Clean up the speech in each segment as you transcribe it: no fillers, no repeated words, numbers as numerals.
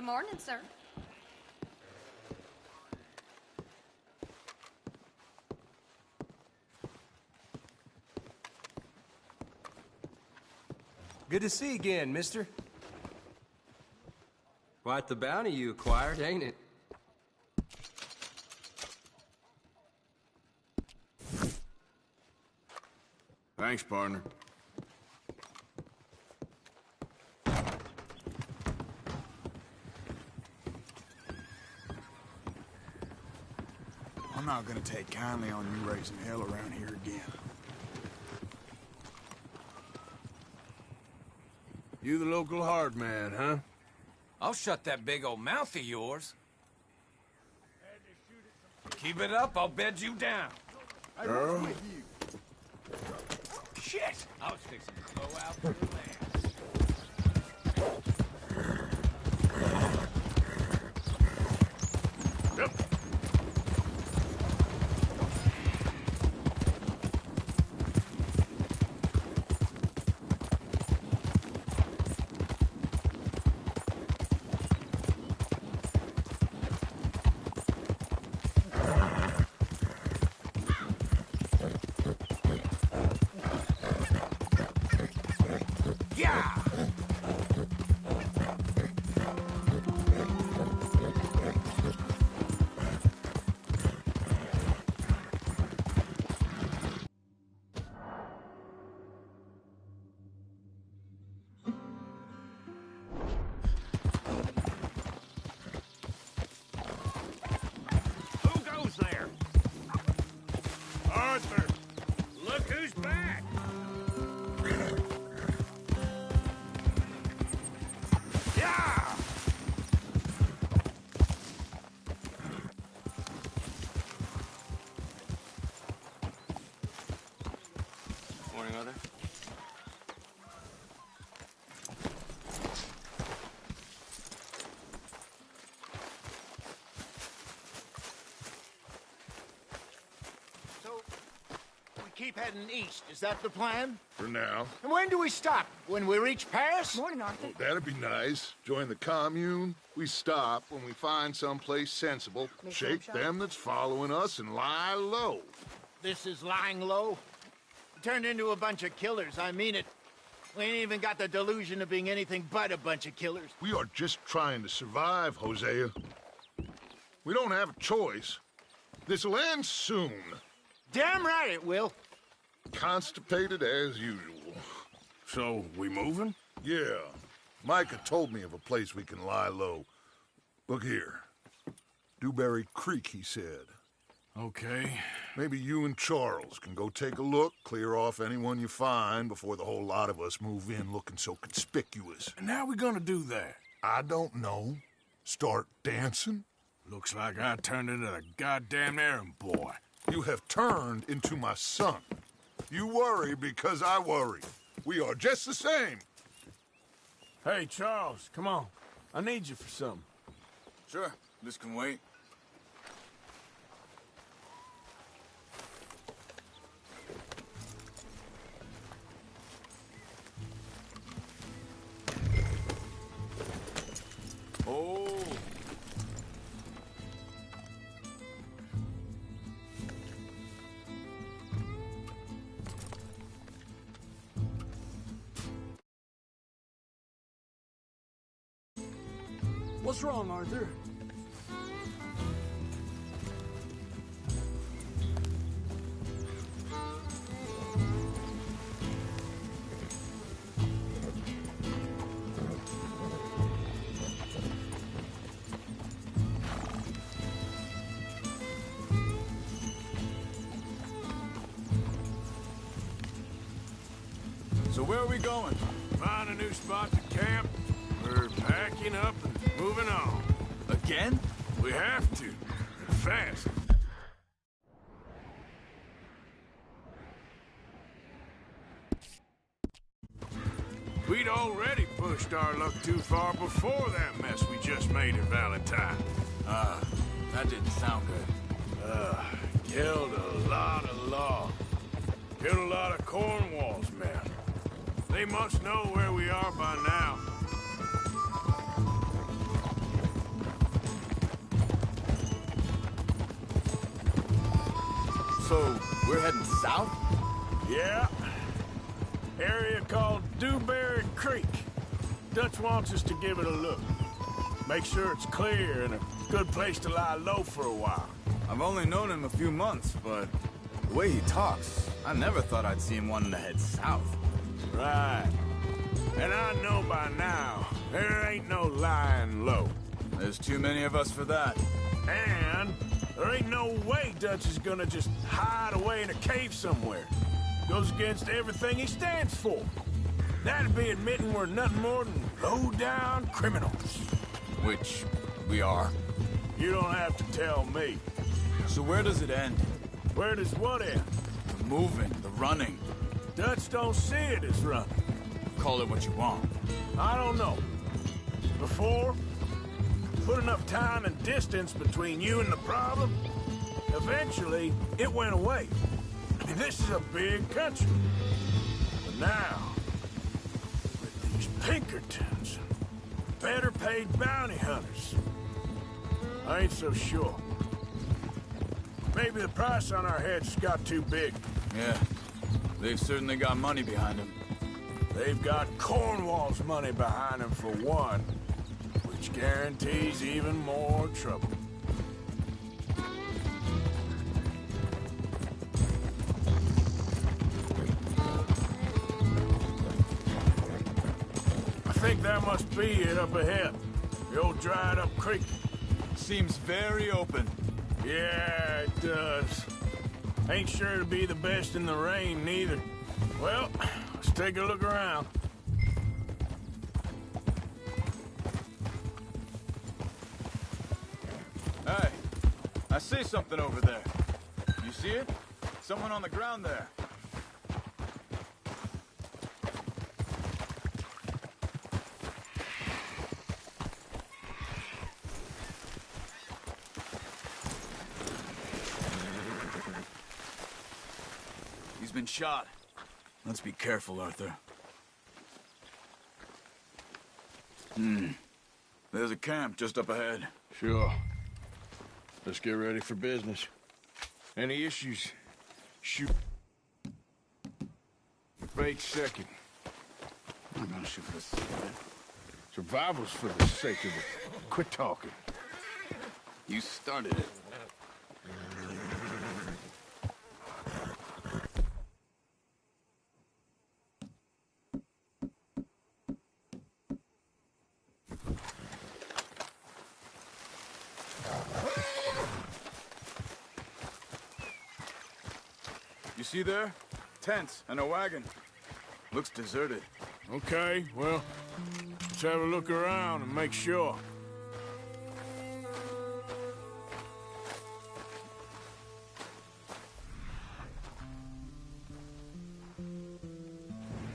morning, sir. Good to see you again, mister. Quite the bounty you acquired, ain't it? Thanks, partner. I'm not gonna take kindly on you raising hell around here again. You the local hard man, huh? I'll shut that big old mouth of yours. Keep it up, I'll bed you down. Earl? Shit! I was fixing to blow out your land. Yep. Yeah! Who goes there? Arthur! Look who's back! Yeah! Morning, Arthur. So, we keep heading east. Is that the plan? For now. And when do we stop? When we reach Paris? Morning, Arthur. That'd be nice. Join the commune. We stop when we find someplace sensible, shake them that's following us, and lie low. This is lying low. We turned into a bunch of killers. I mean it. We ain't even got the delusion of being anything but a bunch of killers. We are just trying to survive, Hosea. We don't have a choice. This'll end soon. Damn right it will. Constipated as usual. So, we moving? Yeah. Micah told me of a place we can lie low. Look here. Dewberry Creek, he said. Okay. Maybe you and Charles can go take a look, clear off anyone you find before the whole lot of us move in looking so conspicuous. And how we gonna do that? I don't know. Start dancing? Looks like I turned into the goddamn errand boy. You have turned into my son. You worry because I worry. We are just the same. Hey, Charles, come on. I need you for something. Sure, this can wait. Oh. What's wrong, Arthur? So where are we going? Find a new spot to camp. We're packing up and moving on. Again? We have to. And fast. We'd already pushed our luck too far before that mess we just made at Valentine. That didn't sound good. Killed a lot of law. Killed a lot of Cornwall's men. They must know where we are by now. So, we're heading south? Yeah. Area called Dewberry Creek. Dutch wants us to give it a look. Make sure it's clear and a good place to lie low for a while. I've only known him a few months, but the way he talks, I never thought I'd see him wanting to head south. Right. And I know by now, there ain't no lying low. There's too many of us for that. And there ain't no way Dutch is gonna just hide away in a cave somewhere. Goes against everything he stands for. That'd be admitting we're nothing more than low-down criminals. Which we are. You don't have to tell me. So where does it end? Where does what end? The moving, the running. Dutch don't see it as running. Call it what you want. I don't know. Before, put enough time and distance between you and the problem, eventually it went away. I mean, this is a big country. But now, with these Pinkertons, better paid bounty hunters, I ain't so sure. Maybe the price on our heads got too big. Yeah, they've certainly got money behind them. They've got Cornwall's money behind them for one, which guarantees even more trouble. I think that must be it up ahead. The old dried-up creek. Seems very open. Yeah, it does. Ain't sure to be the best in the rain, neither. Well, let's take a look around. Hey, I see something over there. You see it? Someone on the ground there. He's been shot. Let's be careful, Arthur. There's a camp just up ahead. Sure. Let's get ready for business. Any issues? Shoot. Wait a second. I'm not gonna shoot this. Survival's for the sake of it. Quit talking. You started it. You see there? Tents and a wagon. Looks deserted. Okay, well, let's have a look around and make sure.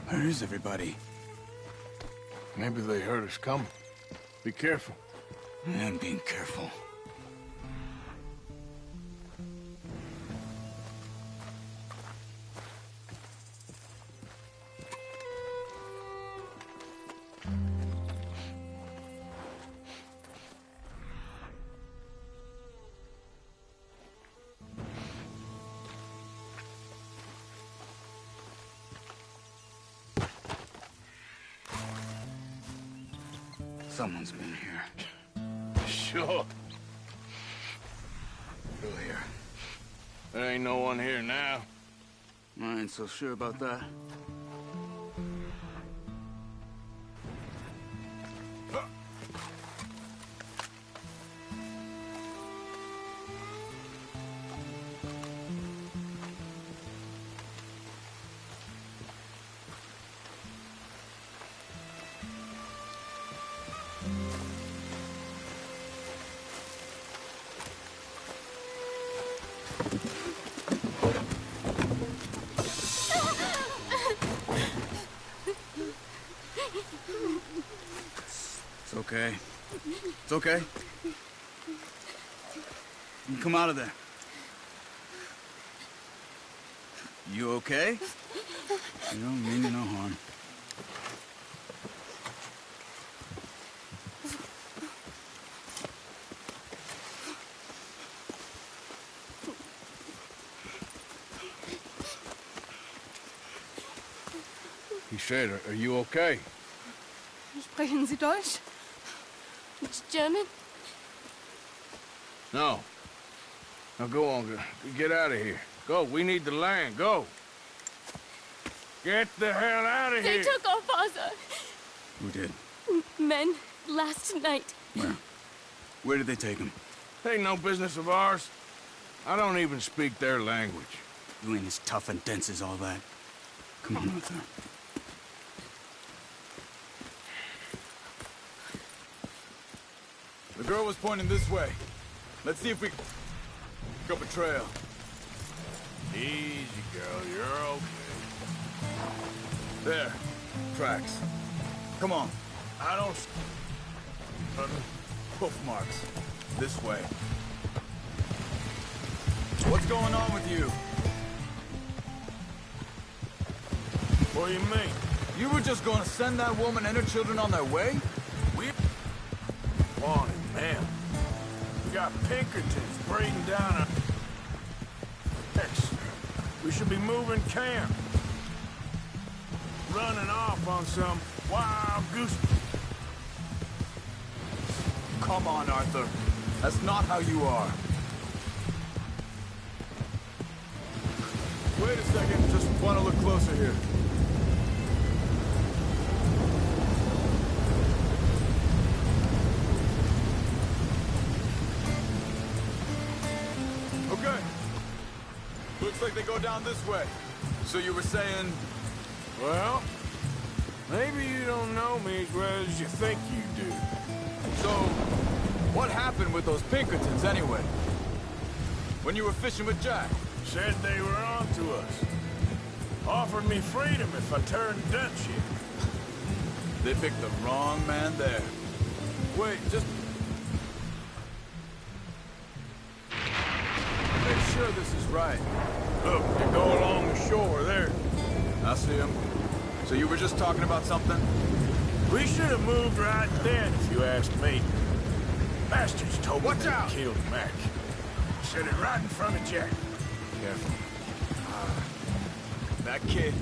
Where is everybody? Maybe they heard us coming. Be careful. I am being careful. Someone's been here. Sure. Still here. There ain't no one here now. I ain't so sure about that. It's okay. It's okay. You come out of there. You okay? You don't mean you no harm. said, are you okay? Sprechen Sie Deutsch? German? No. Now go on, get out of here. Go, we need the land, go. Get the hell out of They here! took our father. Who did? Men, last night. Where? Where did they take him? Ain't no business of ours. I don't even speak their language. You ain't as tough and dense as all that. Come on, Arthur. The girl was pointing this way. Let's see if we can pick up a trail. Easy, girl, you're okay. There. Tracks. Come on. I don't... Hoof marks. This way. What's going on with you? What do you mean? You were just gonna send that woman and her children on their way? We wanted, man. We got Pinkertons breeding down our... We should be moving camp. Running off on some wild goose... Come on, Arthur. That's not how you are. Wait a second. Just want to look closer here. Okay. Looks like they go down this way. So you were saying... Well, maybe you don't know me as well as you think you do. So, what happened with those Pinkertons anyway? When you were fishing with Jack? Said they were on to us. Offered me freedom if I turned Dutch here. They picked the wrong man there. Wait, just... make sure this is right. Look, they go along the shore there. I see him. So you were just talking about something? We should have moved right then, if you asked me. Bastards told me they killed Mac. Said it right in front of Jack. Careful. That kid...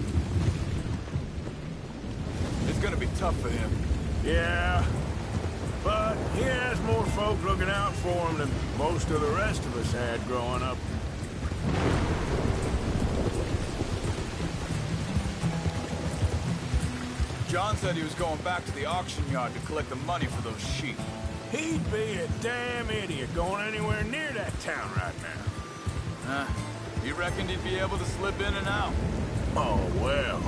it's gonna be tough for him. Yeah, but he has more folk looking out for him than most of the rest of us had growing up. John said he was going back to the auction yard to collect the money for those sheep. He'd be a damn idiot going anywhere near that town right now. He reckoned he'd be able to slip in and out. Oh, well.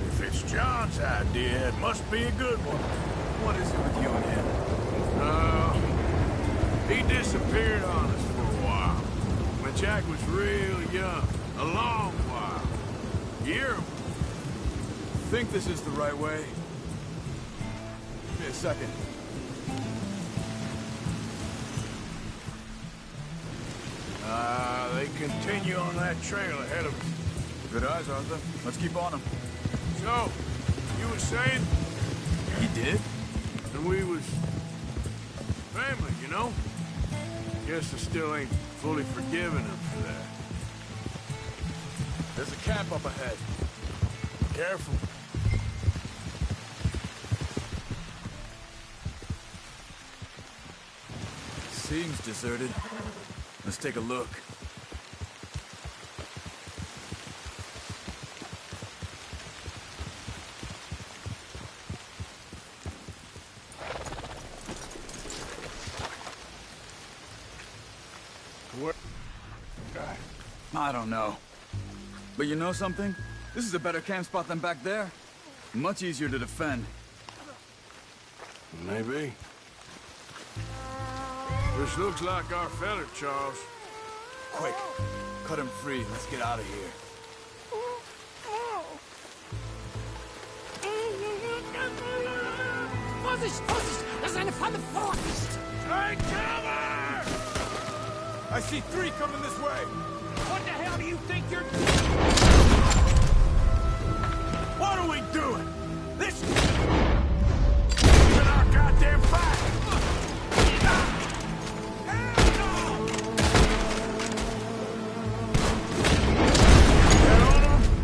If it's John's idea, it must be a good one. What is it with you and him? He disappeared on us for a while. When Jack was real young. A long while. Year. Think this is the right way? Give me a second. They continue on that trail ahead of us. Good eyes, Arthur. Let's keep on them. So, you were saying? He did? And we was... family, you know? Guess I still ain't fully forgiven him for that. There's a camp up ahead. Careful. Seems deserted. Let's take a look. Where? I don't know. But you know something? This is a better camp spot than back there. Much easier to defend. Maybe. This looks like our fella, Charles. Quick, cut him free. Let's get out of here. Vorsicht, Vorsicht! Das ist eine Falle! Vorsicht! Take cover! I see 3 coming this way. What the hell do you think you're... What are we doing? This... in our goddamn fight!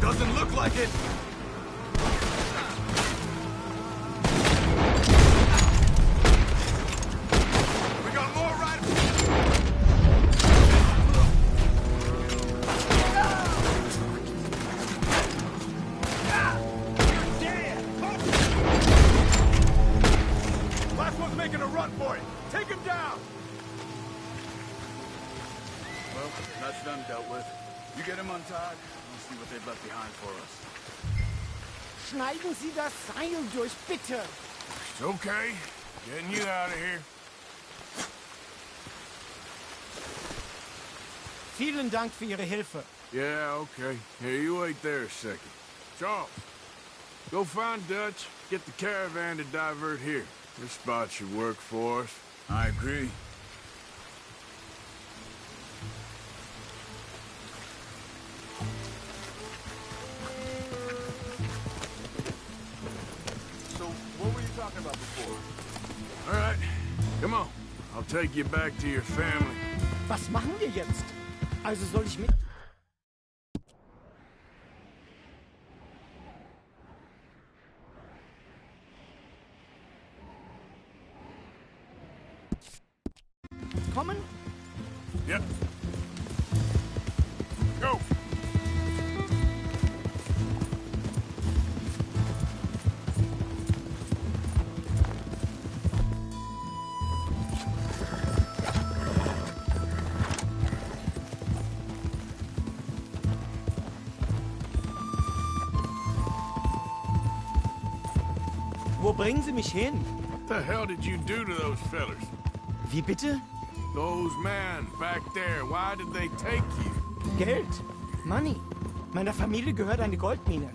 Doesn't look like it. Well, that's them dealt with. You get them untied, we'll see what they've left behind for us. Schneiden Sie das Seil durch, bitte. It's okay. Getting you out of here. Vielen Dank für Ihre Hilfe. Yeah, okay. Here, you wait there a second. Charles, go find Dutch, get the caravan to divert here. This spot should work for us. I agree. So, what were you talking about before? All right, come on. I'll take you back to your family. Was machen wir jetzt? Also soll ich mit... kommen? Yep. Go! Wo bringen Sie mich hin? What the hell did you do to those fellers? Wie bitte? Those men back there, why did they take you? Geld. Money. Meiner Familie gehört eine Goldmine.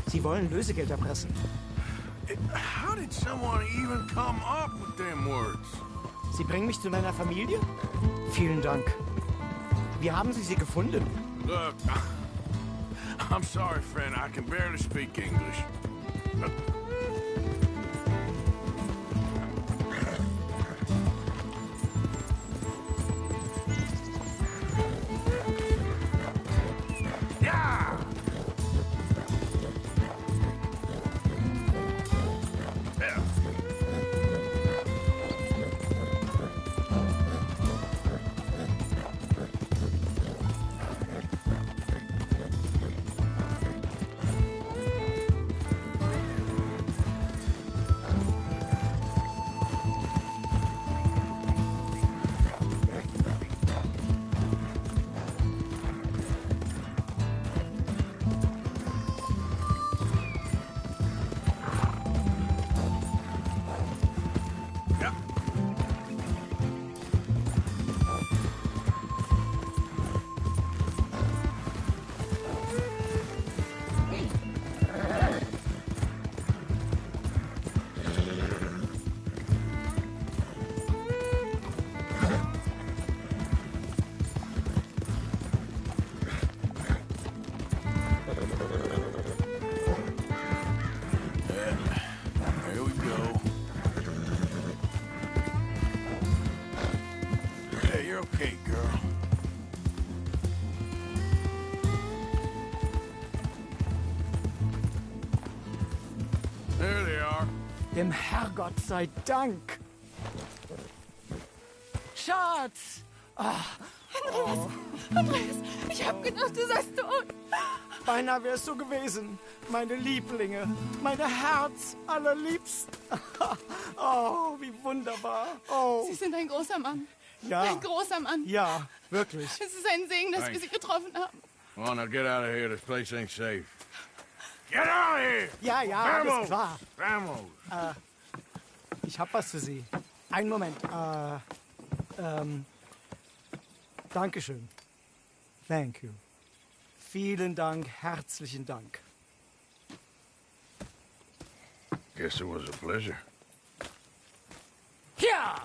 Sie wollen Lösegeld erpressen. How did someone even come up with them words? Sie bringen mich zu meiner Familie? Vielen Dank. Wie haben Sie sie gefunden? Look, I'm sorry, friend. I can barely speak English. Dem Herrgott sei Dank. Schatz! Andreas, ich hab gedacht, du seist tot. Beinahe wär's so gewesen. Meine Lieblinge, meine Herz allerliebsten. Oh, wie wunderbar. Oh. Sie sind ein großer Mann. Ja. Ein großer Mann. Ja, wirklich. Es ist ein Segen, dass wir Sie getroffen haben. Come on, now get out of here. This place ain't safe. Get out of here! Ja, ja, Vamos! alles klar. Vamos! Ich hab was für Sie. Einen Moment. Dankeschön. Thank you. Vielen Dank, herzlichen Dank. Guess it was a pleasure. Ja!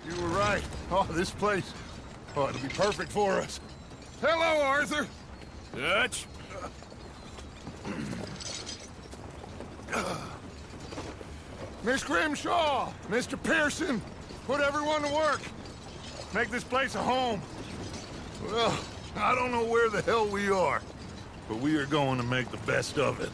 You were right. Oh, this place. Oh, it'll be perfect for us. Hello, Arthur. Dutch? Miss Grimshaw, Mr. Pearson, put everyone to work. Make this place a home. Well, I don't know where the hell we are, but we are going to make the best of it.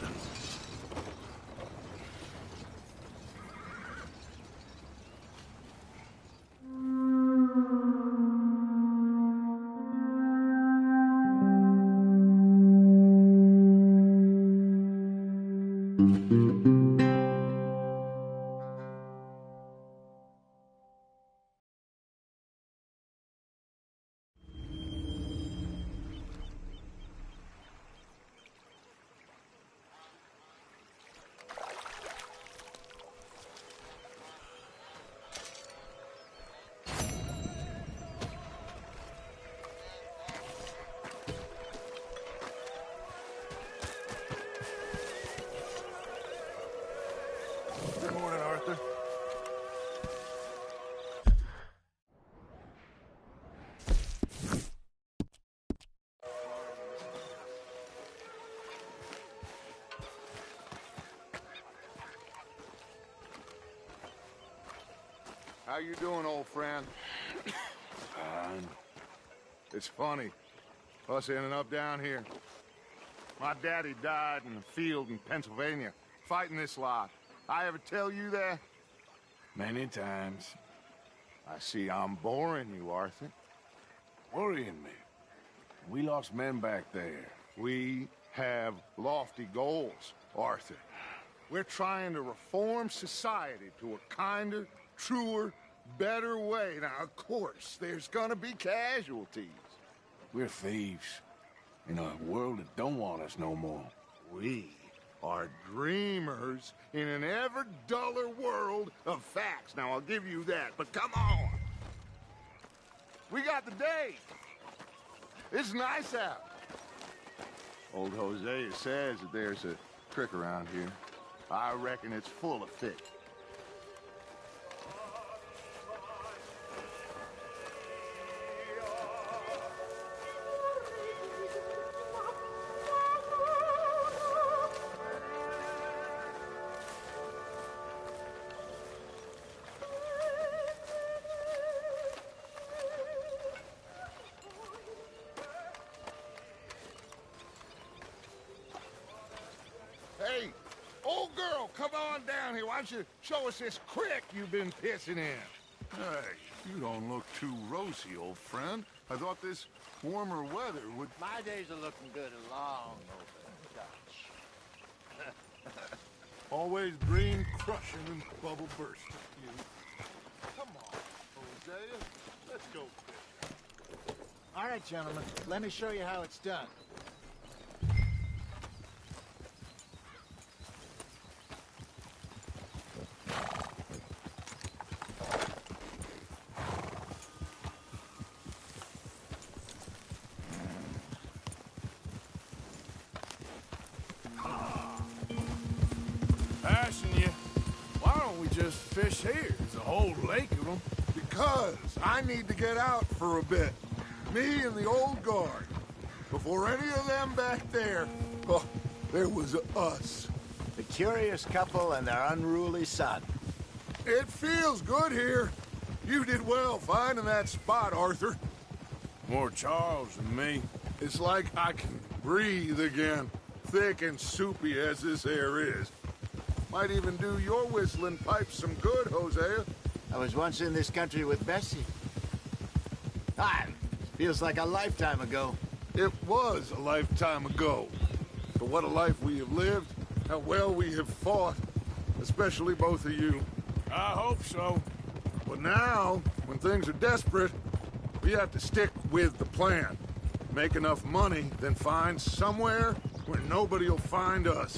Good morning, Arthur. How you doing, old friend? Fine. It's funny, us ending up down here. My daddy died in the field in Pennsylvania, fighting this lot. I ever tell you that? Many times. I see I'm boring you, Arthur. Worrying me. We lost men back there. We have lofty goals, Arthur. We're trying to reform society to a kinder, truer, better way. Now, of course, there's gonna be casualties. We're thieves. In a world that don't want us no more. We are dreamers in an ever duller world of facts. Now, I'll give you that, but come on. We got the day. It's nice out. Old Hosea says that there's a trick around here. I reckon it's full of fish. Hey, old girl, come on down here. Why don't you show us this creek you've been pissing in? Hey, you don't look too rosy, old friend. I thought this warmer weather would... My days are looking good along over Dutch. Always dream crushing and bubble bursting. Come on, Hosea. Let's go fishing. All right, gentlemen, let me show you how it's done. Asking you, why don't we just fish here? There's a whole lake of them. Because I need to get out for a bit. Me and the old guard. Before any of them back there, oh, there was us. The curious couple and their unruly son. It feels good here. You did well finding that spot, Arthur. More Charles than me. It's like I can breathe again, thick and soupy as this air is. Might even do your whistling pipes some good, Hosea. I was once in this country with Bessie. Feels like a lifetime ago. It was a lifetime ago. But what a life we have lived, how well we have fought, especially both of you. I hope so. But now, when things are desperate, we have to stick with the plan. Make enough money, then find somewhere where nobody will find us.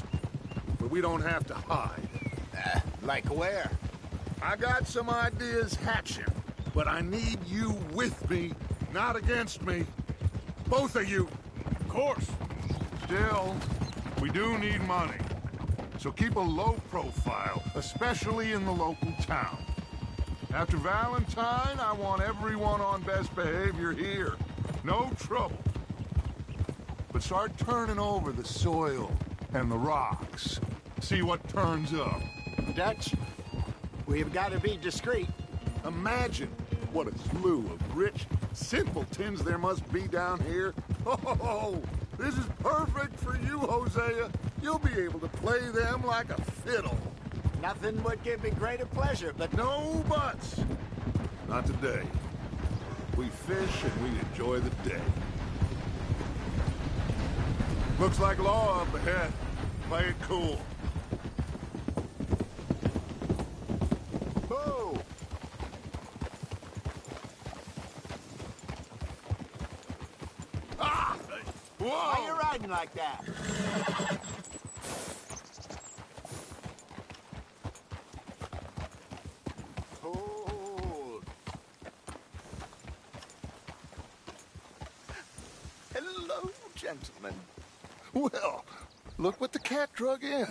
Where we don't have to hide. Like where? I got some ideas hatching, but I need you with me, not against me. Both of you. Of course. Still, we do need money. So keep a low profile, especially in the local town. After Valentine, I want everyone on best behavior here. No trouble. But start turning over the soil and the rocks. See what turns up. Dutch, we've got to be discreet. Imagine what a slew of rich simpletons there must be down here. Oh, this is perfect for you, Hosea. You'll be able to play them like a fiddle. Nothing would give me greater pleasure, but No buts. Not today. We fish and we enjoy the day. Looks like law up ahead. Play it cool. Whoa! Ah! Whoa! Why you riding like that? Hold. Hello, gentlemen. Well, look what the cat drug in.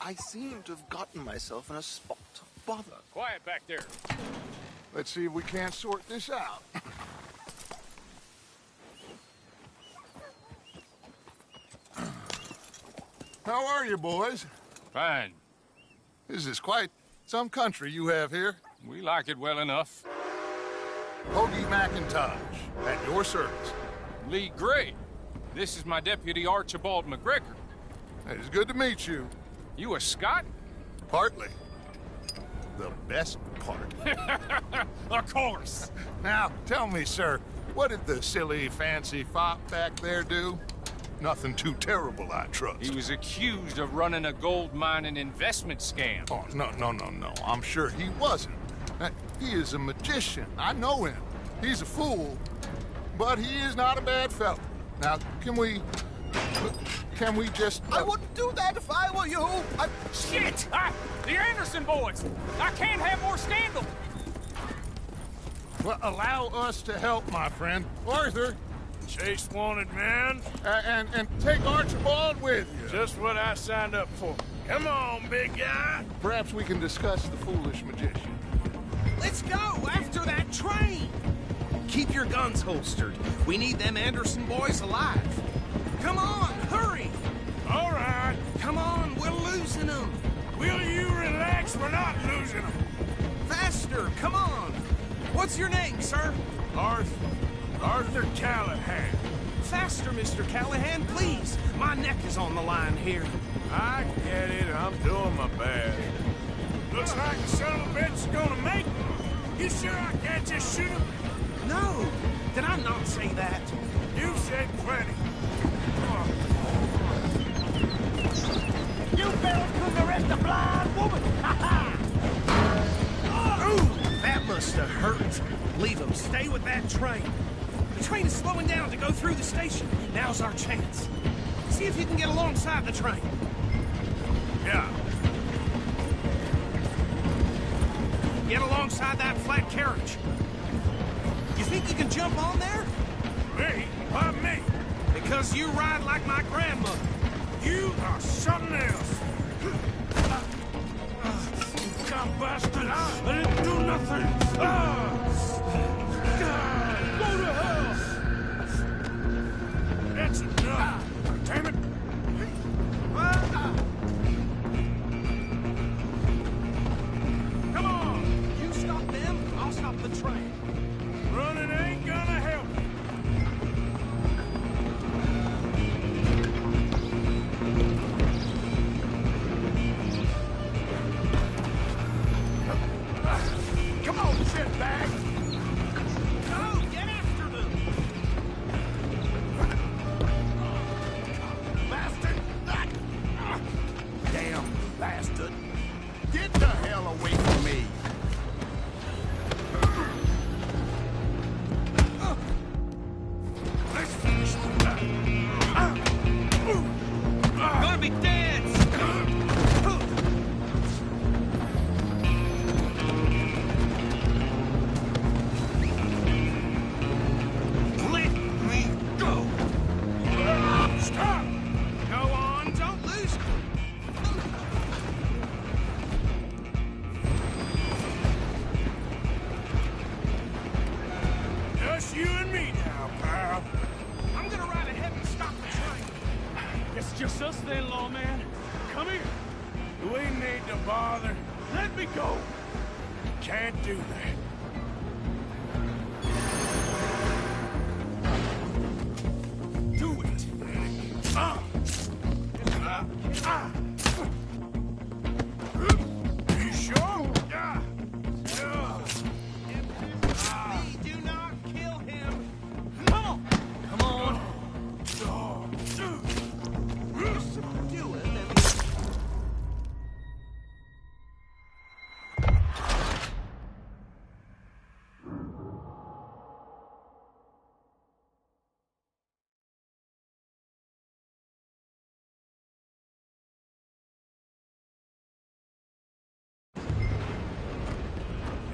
I seem to have gotten myself in a spot of bother. Quiet back there. Let's see if we can't sort this out. How are you, boys? Fine. This is quite some country you have here. We like it well enough. Hoagie McIntosh, at your service. Lee Gray. This is my deputy, Archibald McGregor. It is good to meet you. You a Scot? Partly. The best part. Of course. Now, tell me, sir, what did the silly, fancy fop back there do? Nothing too terrible, I trust. He was accused of running a gold mining investment scam. Oh, no. I'm sure he wasn't. He is a magician. I know him. He's a fool, but he is not a bad fellow. Now, can we just... I wouldn't do that if I were you. Shit! The Anderson boys! I can't have more scandal! Well, allow us to help, my friend. Arthur. Chase wanted man. And take Archibald with you. Just what I signed up for. Come on, big guy. Perhaps we can discuss the foolish magician. Let's go after that train. Keep your guns holstered. We need them Anderson boys alive. Come on, hurry. All right. Come on, we're losing them. Will you relax? We're not losing them. Faster, come on. What's your name, sir? Arthur Callahan. Faster, Mr. Callahan, please. My neck is on the line here. I get it. I'm doing my best. Looks like the son of a bitch is gonna make it. You sure I can't just shoot him? No. Did I not say that? You said plenty. You fell couldn't arrest a blind woman! Ooh, that must have hurt. Leave him. Stay with that train. The train is slowing down to go through the station. Now's our chance. See if you can get alongside the train. Yeah. Get alongside that flat carriage. You think you can jump on there? Me? Why me? Because you ride like my grandmother. You are something else. You dumb bastard. I didn't do nothing. Go to hell. That's enough. Damn it. Come on. You stop them, I'll stop the train. Running ain't gonna help. Come on, shitbag. Go, get after them. Bastard. Damn bastard. Get the hell away from me. Let's finish that. Gonna be dead. Let me go. Stop. Go on, don't lose. Just you and me now, pal. I'm gonna ride ahead and stop the train. It's just us then, lawman. Come here. We need to bother. Let me go. Can't do that. Do it. You sure? Do not kill him. Come on. Come on. Do it.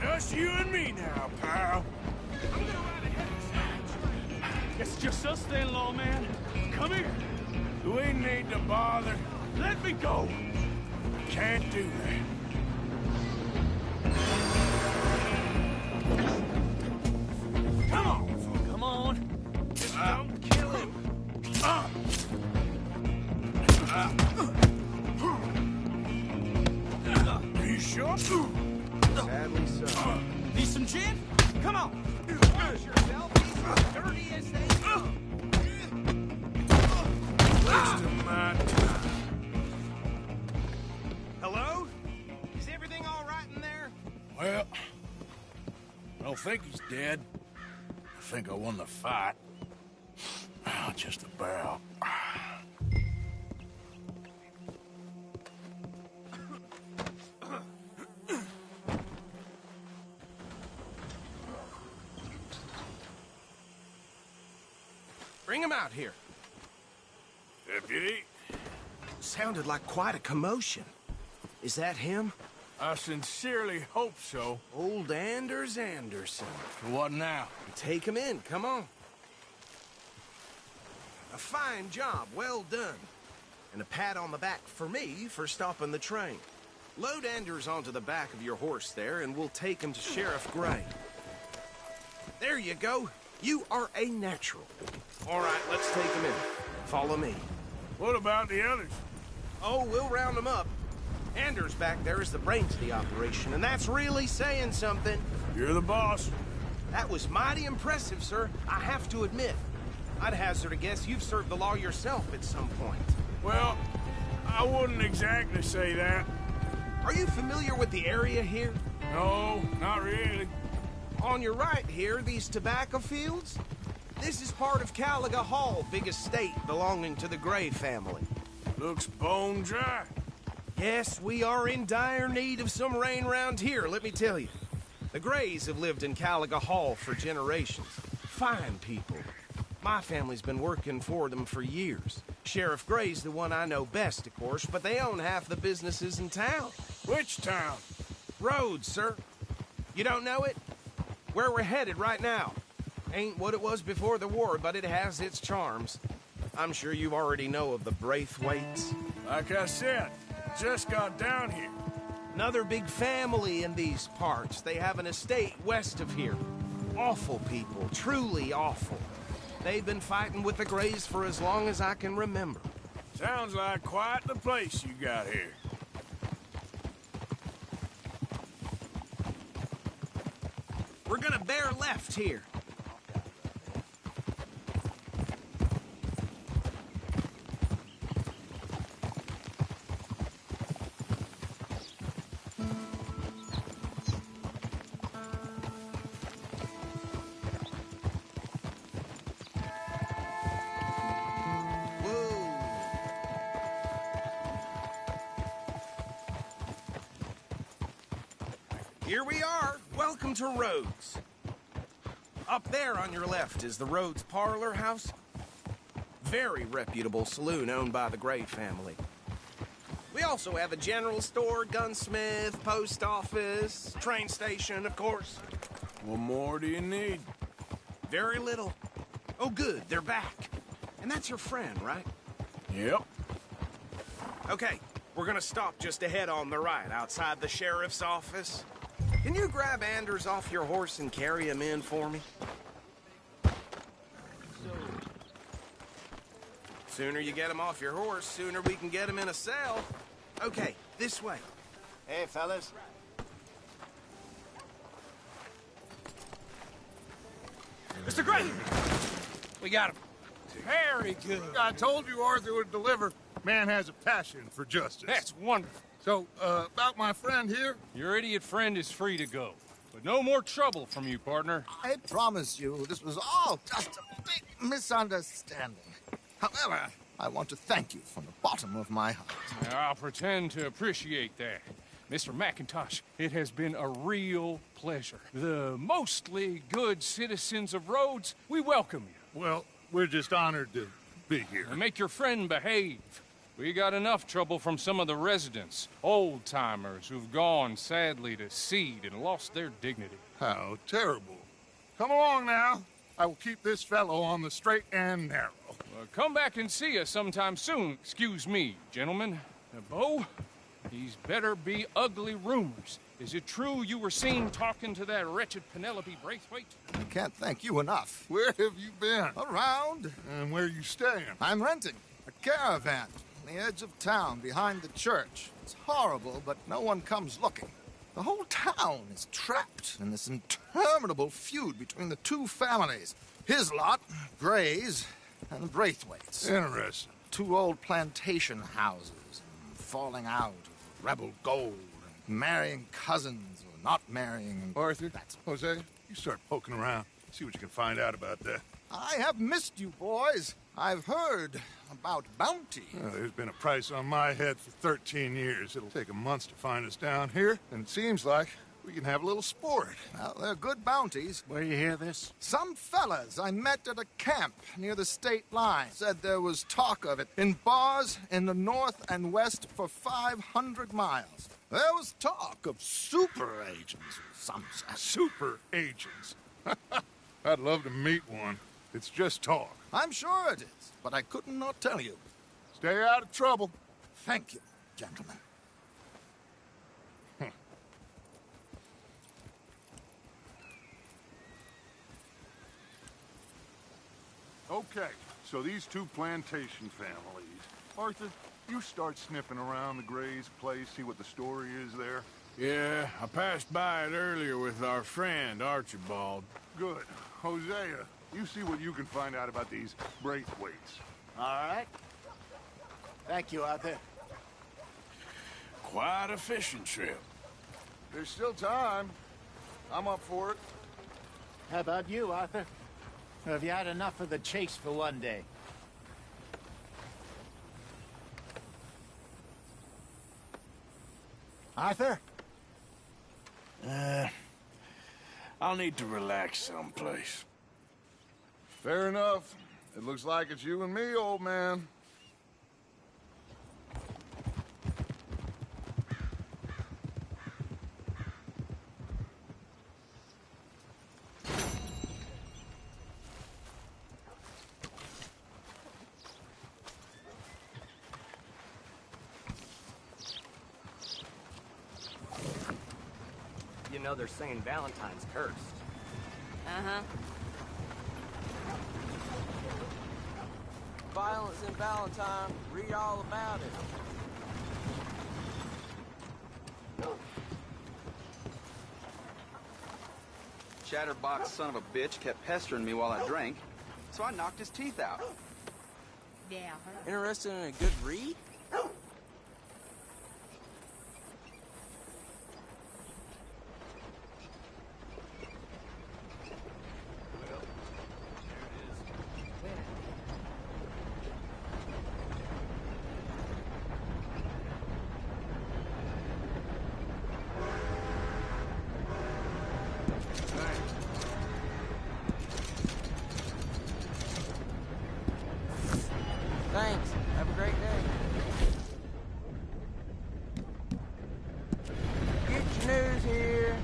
Just you and me now, pal. I'm gonna ride ahead and stop the train. It's just us then, lawman. Come here. We need to bother. Let me go. Can't do that. Come on! Come on. Just don't kill him. Are you sure? Sadly so. Need some gin? Come on. Watch yourself. He's dirty as they come. Wasting my time. Hello? Is everything all right in there? Well, I don't think he's dead. I think I won the fight. Just about. Bring him out here. Deputy? Sounded like quite a commotion. Is that him? I sincerely hope so. Old Anders Anderson. What now? Take him in, come on. A fine job, well done. And a pat on the back for me for stopping the train. Load Anders onto the back of your horse there, and we'll take him to Sheriff Gray. There you go. You are a natural. All right, let's take him in. Follow me. What about the others? Oh, we'll round them up. Anders back there is the brains of the operation, and that's really saying something. You're the boss. That was mighty impressive, sir. I have to admit. I'd hazard a guess you've served the law yourself at some point. Well, I wouldn't exactly say that. Are you familiar with the area here? No, not really. On your right here, these tobacco fields? This is part of Caliga Hall, big estate belonging to the Gray family. Looks bone dry. Yes, we are in dire need of some rain round here, let me tell you. The Grays have lived in Caliga Hall for generations. Fine people. My family's been working for them for years. Sheriff Gray's the one I know best, of course, but they own half the businesses in town. Which town? Rhodes, sir. You don't know it? Where we're headed right now. Ain't what it was before the war, but it has its charms. I'm sure you already know of the Braithwaites. Like I said, just got down here. Another big family in these parts. They have an estate west of here. Awful people, truly awful. They've been fighting with the Grays for as long as I can remember. Sounds like quite the place you got here. We're gonna bear left here. Here we are. Welcome to Rhodes. Up there on your left is the Rhodes Parlor House. Very reputable saloon owned by the Gray family. We also have a general store, gunsmith, post office, train station, of course. What more do you need? Very little. Oh, good, they're back. And that's your friend, right? Yep. Okay, we're gonna stop just ahead on the right, outside the sheriff's office. Can you grab Anders off your horse and carry him in for me? Sooner you get him off your horse, sooner we can get him in a cell. Okay, this way. Hey, fellas. Mr. Gray! We got him. Very good. I told you Arthur would deliver. Man has a passion for justice. That's wonderful. So, about my friend here? Your idiot friend is free to go. But no more trouble from you, partner. I promise you, this was all just a big misunderstanding. However, I want to thank you from the bottom of my heart. I'll pretend to appreciate that. Mr. McIntosh, it has been a real pleasure. The mostly good citizens of Rhodes, we welcome you. Well, we're just honored to be here. And make your friend behave. We got enough trouble from some of the residents, old-timers who've gone, sadly, to seed and lost their dignity. How terrible. Come along now. I will keep this fellow on the straight and narrow. Well, come back and see us sometime soon. Excuse me, gentlemen. Bo, These better be ugly rumors. Is it true you were seen talking to that wretched Penelope Braithwaite? I can't thank you enough. Where have you been? Around. And where are you staying? I'm renting a caravan on the edge of town behind the church. It's horrible, but no one comes looking. The whole town is trapped in this interminable feud between the two families. His lot, Gray's, and the Braithwaites. Interesting. Two old plantation houses, and falling out of rebel gold, and marrying cousins or not marrying. Arthur, Jose, you start poking around. See what you can find out about that. I have missed you, boys. I've heard about bounty. Well, there's been a price on my head for 13 years. It'll take 'em months to find us down here, and it seems like we can have a little sport. Well, they're good bounties. Where you hear this? Some fellas I met at a camp near the state line said there was talk of it in bars in the north and west for 500 miles. There was talk of super agents or some such. Super agents. I'd love to meet one. It's just talk. I'm sure it is, but I couldn't not tell you. Stay out of trouble. Thank you, gentlemen. Okay, so these two plantation families. Arthur, you start sniffing around the Gray's place, see what the story is there. Yeah, I passed by it earlier with our friend, Archibald. Good. Hosea, you see what you can find out about these Braithwaites. All right. Thank you, Arthur. Quite a fishing trip. There's still time. I'm up for it. How about you, Arthur? Or have you had enough of the chase for one day? Arthur? I'll need to relax someplace. Fair enough. It looks like it's you and me, old man. You know they're saying Valentine's cursed. Uh-huh. Violence in Valentine. Read all about it. Chatterbox son of a bitch kept pestering me while I drank, so I knocked his teeth out. Yeah. Interested in a good read? Thanks. Have a great day. Get your news here.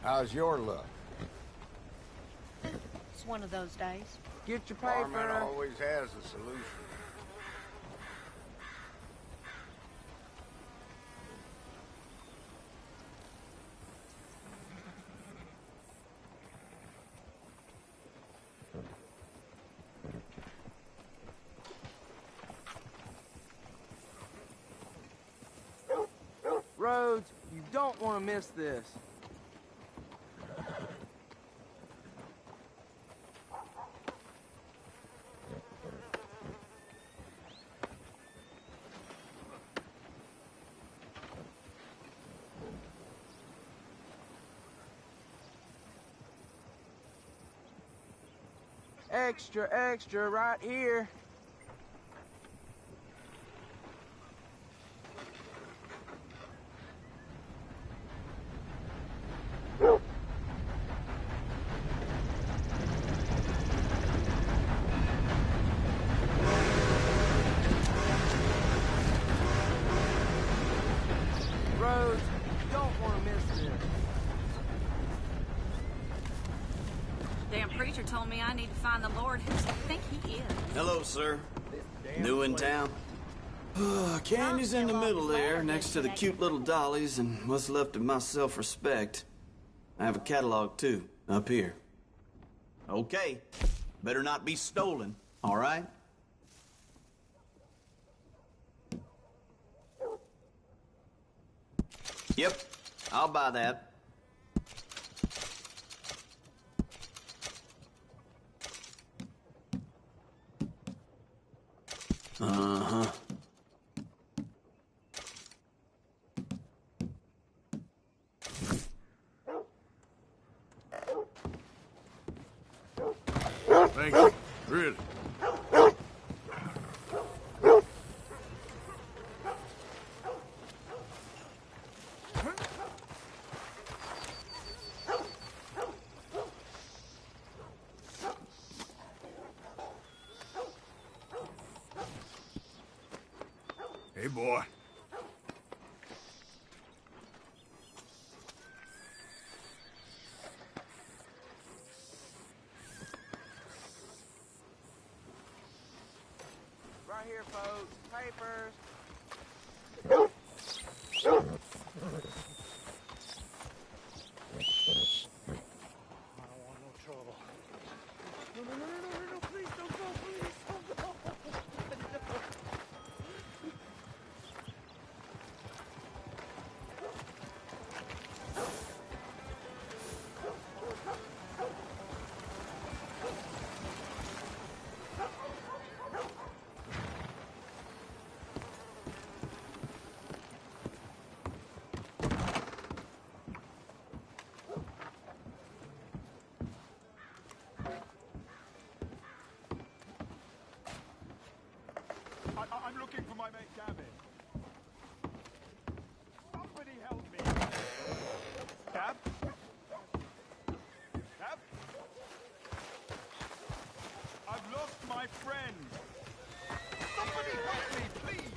How's your luck? It's one of those days. Get your Barman paper. always has a solution. Rhodes, you don't want to miss this. Extra, extra, right here. Damn preacher told me I need to find the Lord. Who does he think he is? Hello, sir. New in town? Candy's in the middle there, next to the cute little dollies and what's left of my self-respect. I have a catalog, too, up here. Okay. Better not be stolen, all right? Yep, I'll buy that. Uh-huh. Thank you. Really. Hey, boy. Right here, folks. Papers. I don't want no trouble. No, please don't go, please don't go. I'm looking for my mate Gavin. Somebody help me. Gav? Gav? I've lost my friend. Somebody help me, please.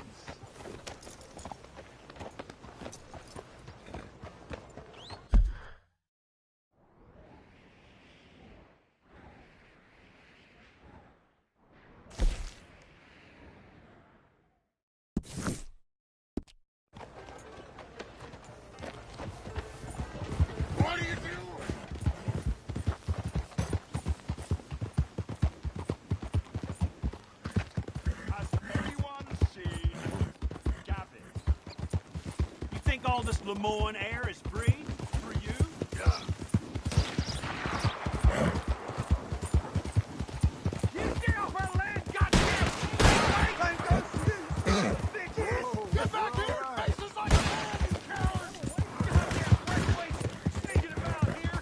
All this Lemoyne air is free for you? You get off our land, goddamn! Bitches! Get back here! Faces like a man, you coward! Goddamn breakaways sneaking about here!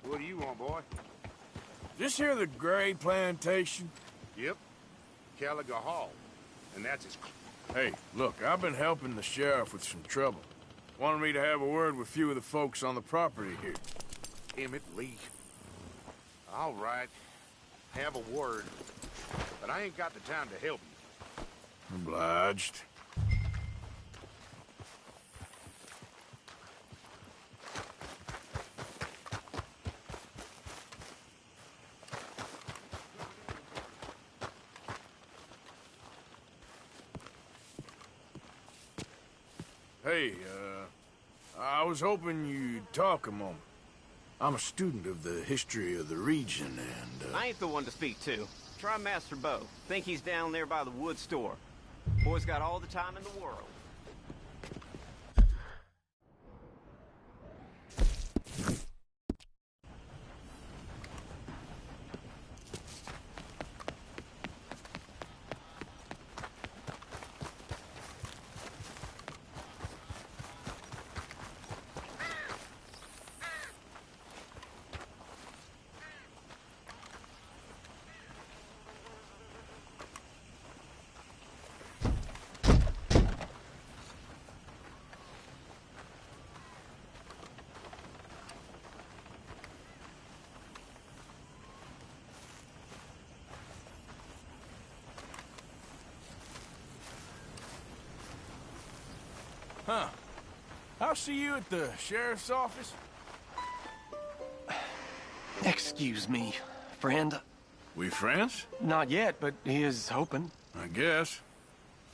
What do you want, boy? This here the Gray Plantation? Yep. Caliga Hall. And that's his... Hey, look, I've been helping the sheriff with some trouble. Wanted me to have a word with a few of the folks on the property here. Emmett Lee. All right. Have a word. But I ain't got the time to help you. Obliged. Hey, I was hoping you'd talk a moment. I'm a student of the history of the region, and, I ain't the one to speak to. Try Master Bo. Think he's down there by the wood store. Boy's got all the time in the world. Huh. I'll see you at the sheriff's office. Excuse me, friend. We friends? Not yet, but he is hoping. I guess.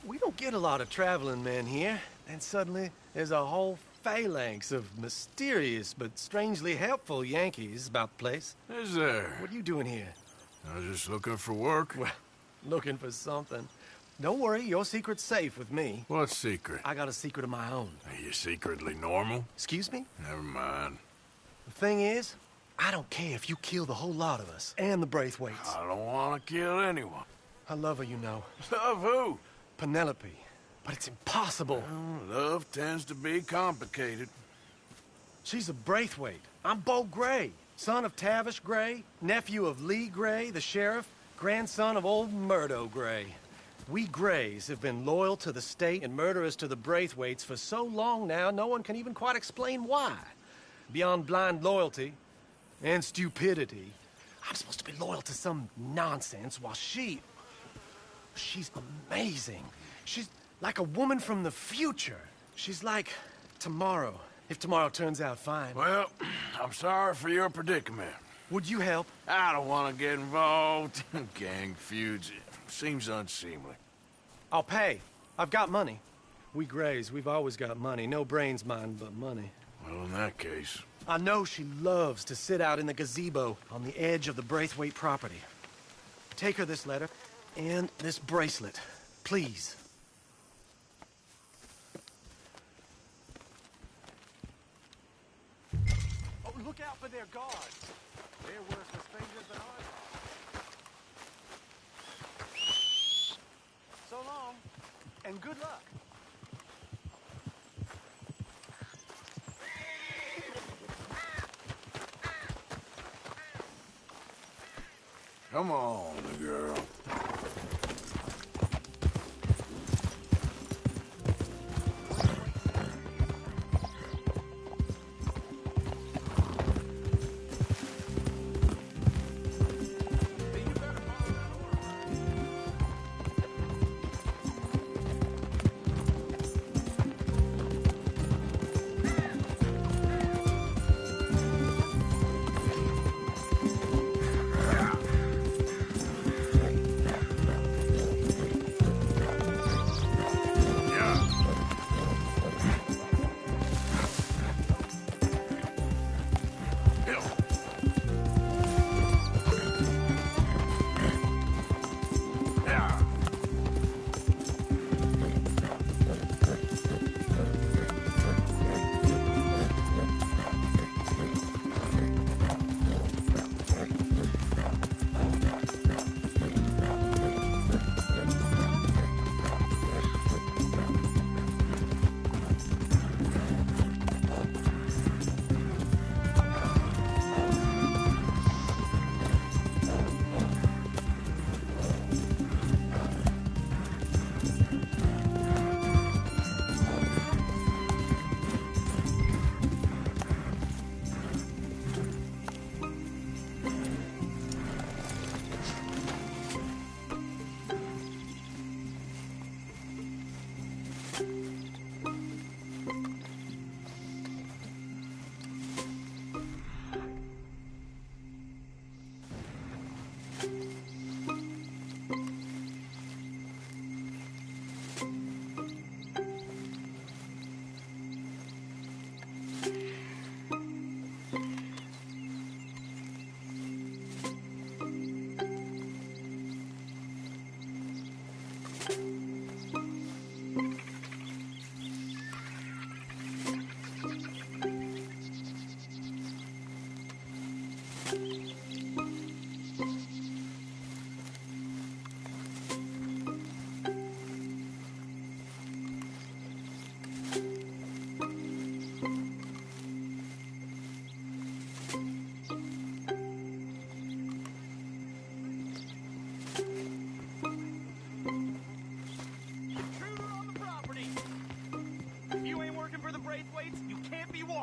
We don't get a lot of traveling men here, and suddenly there's a whole phalanx of mysterious but strangely helpful Yankees about the place. Is there? What are you doing here? I was just looking for work. Well, looking for something. Don't worry, your secret's safe with me. What secret? I got a secret of my own. Are you secretly normal? Excuse me? Never mind. The thing is, I don't care if you kill the whole lot of us, and the Braithwaites. I don't want to kill anyone. I love her, you know. Love who? Penelope. But it's impossible. Well, love tends to be complicated. She's a Braithwaite. I'm Bo Gray, son of Tavish Gray, nephew of Lee Gray, the sheriff, grandson of old Murdo Gray. We Grays have been loyal to the state and murderers to the Braithwaites for so long now, no one can even quite explain why. Beyond blind loyalty and stupidity, I'm supposed to be loyal to some nonsense while she's amazing. She's like a woman from the future. She's like tomorrow, if tomorrow turns out fine. Well, I'm sorry for your predicament. Would you help? I don't want to get involved in gang feuds. It seems unseemly. I'll pay. I've got money. We Grays, we've always got money. No brains, mind, but money. Well, in that case... I know she loves to sit out in the gazebo on the edge of the Braithwaite property. Take her this letter and this bracelet, please. Oh, look out for their guards. They're worse for strangers than ours. So long, and good luck. Come on, girl.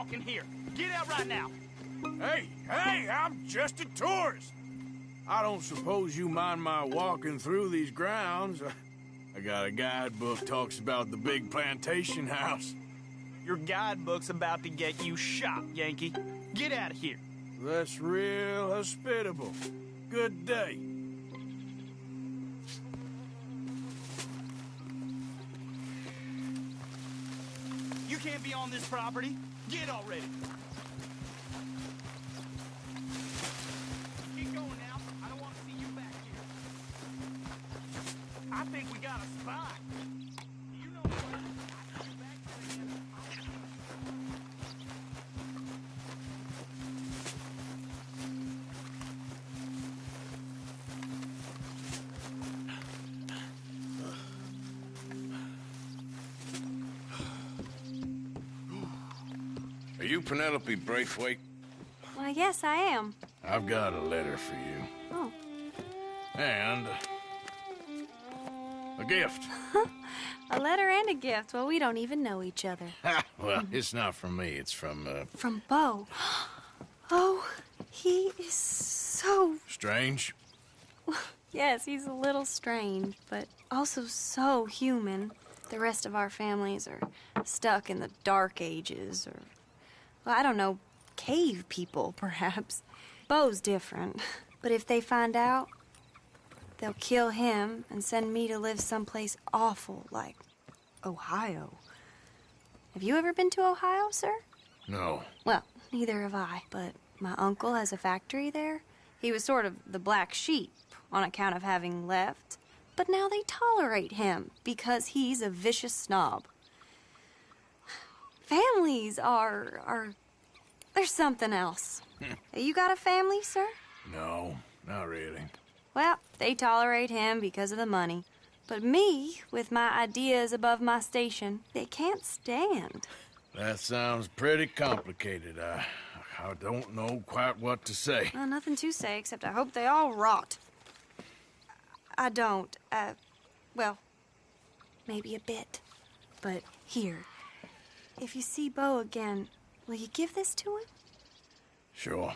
walking here. Get out right now. Hey, I'm just a tourist. I don't suppose you mind my walking through these grounds. I got a guidebook talks about the big plantation house. Your guidebook's about to get you shot, Yankee. Get out of here. That's real hospitable. Good day. You can't be on this property. Get already. Keep going now. I don't want to see you back here. I think we got a spy. You know what? I see you back here again. Are you Penelope Braithwaite? Why, yes, I am. I've got a letter for you. Oh. And a gift. A letter and a gift. Well, we don't even know each other. Well, it's not from me. It's from, From Bo. Oh, he is so... Strange? Yes, he's a little strange, but also so human. The rest of our families are stuck in the Dark Ages, or, well, I don't know, cave people, perhaps. Bo's different. But if they find out, they'll kill him and send me to live someplace awful like Ohio. Have you ever been to Ohio, sir? No. Well, neither have I, but my uncle has a factory there. He was sort of the black sheep on account of having left, but now they tolerate him because he's a vicious snob. Families are there's something else. You got a family, sir? No, not really. Well, they tolerate him because of the money. But me, with my ideas above my station, they can't stand. That sounds pretty complicated. I don't know quite what to say. Well, nothing to say, except I hope they all rot. I don't. Well, maybe a bit. But here, if you see Bo again, will you give this to him? Sure.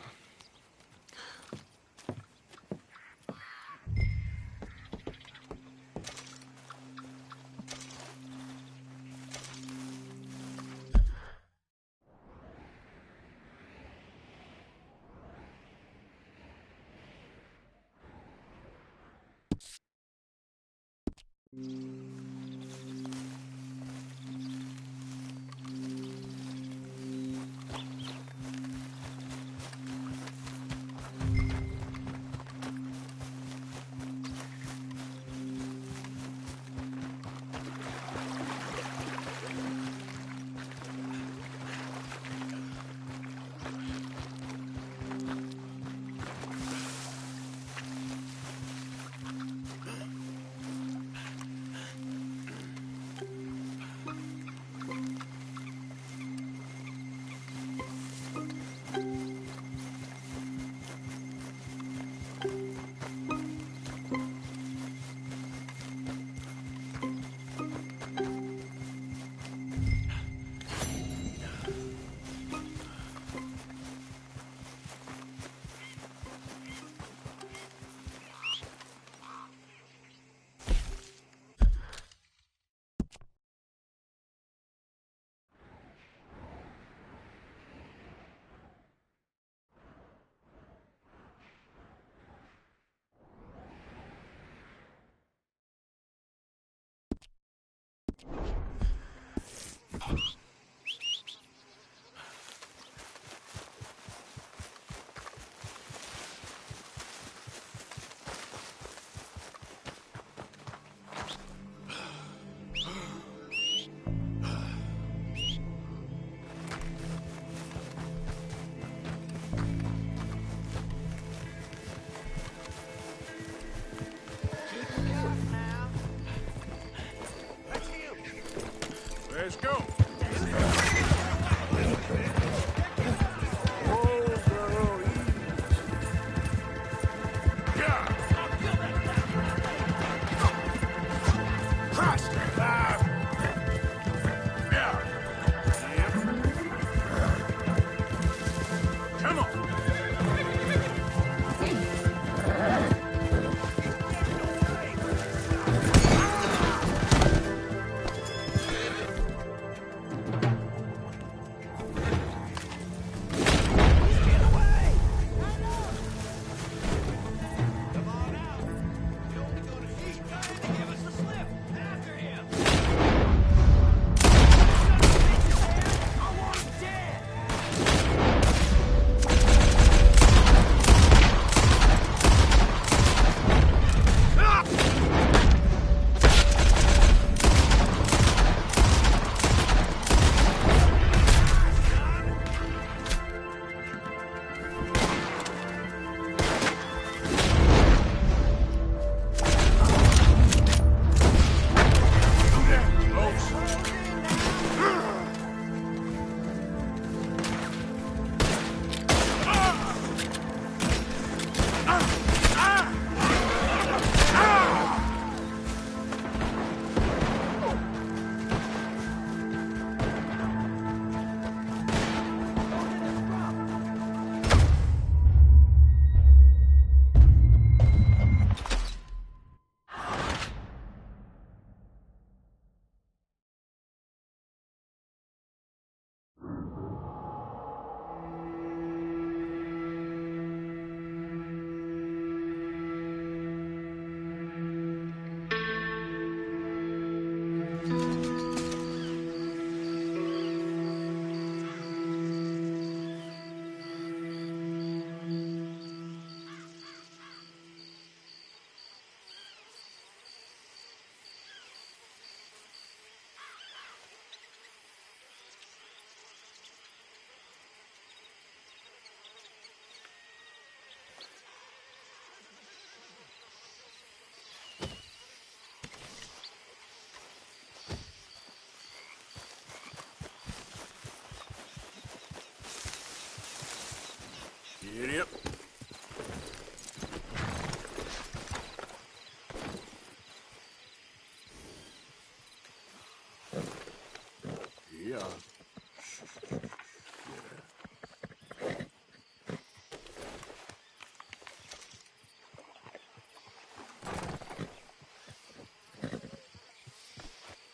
Let's go.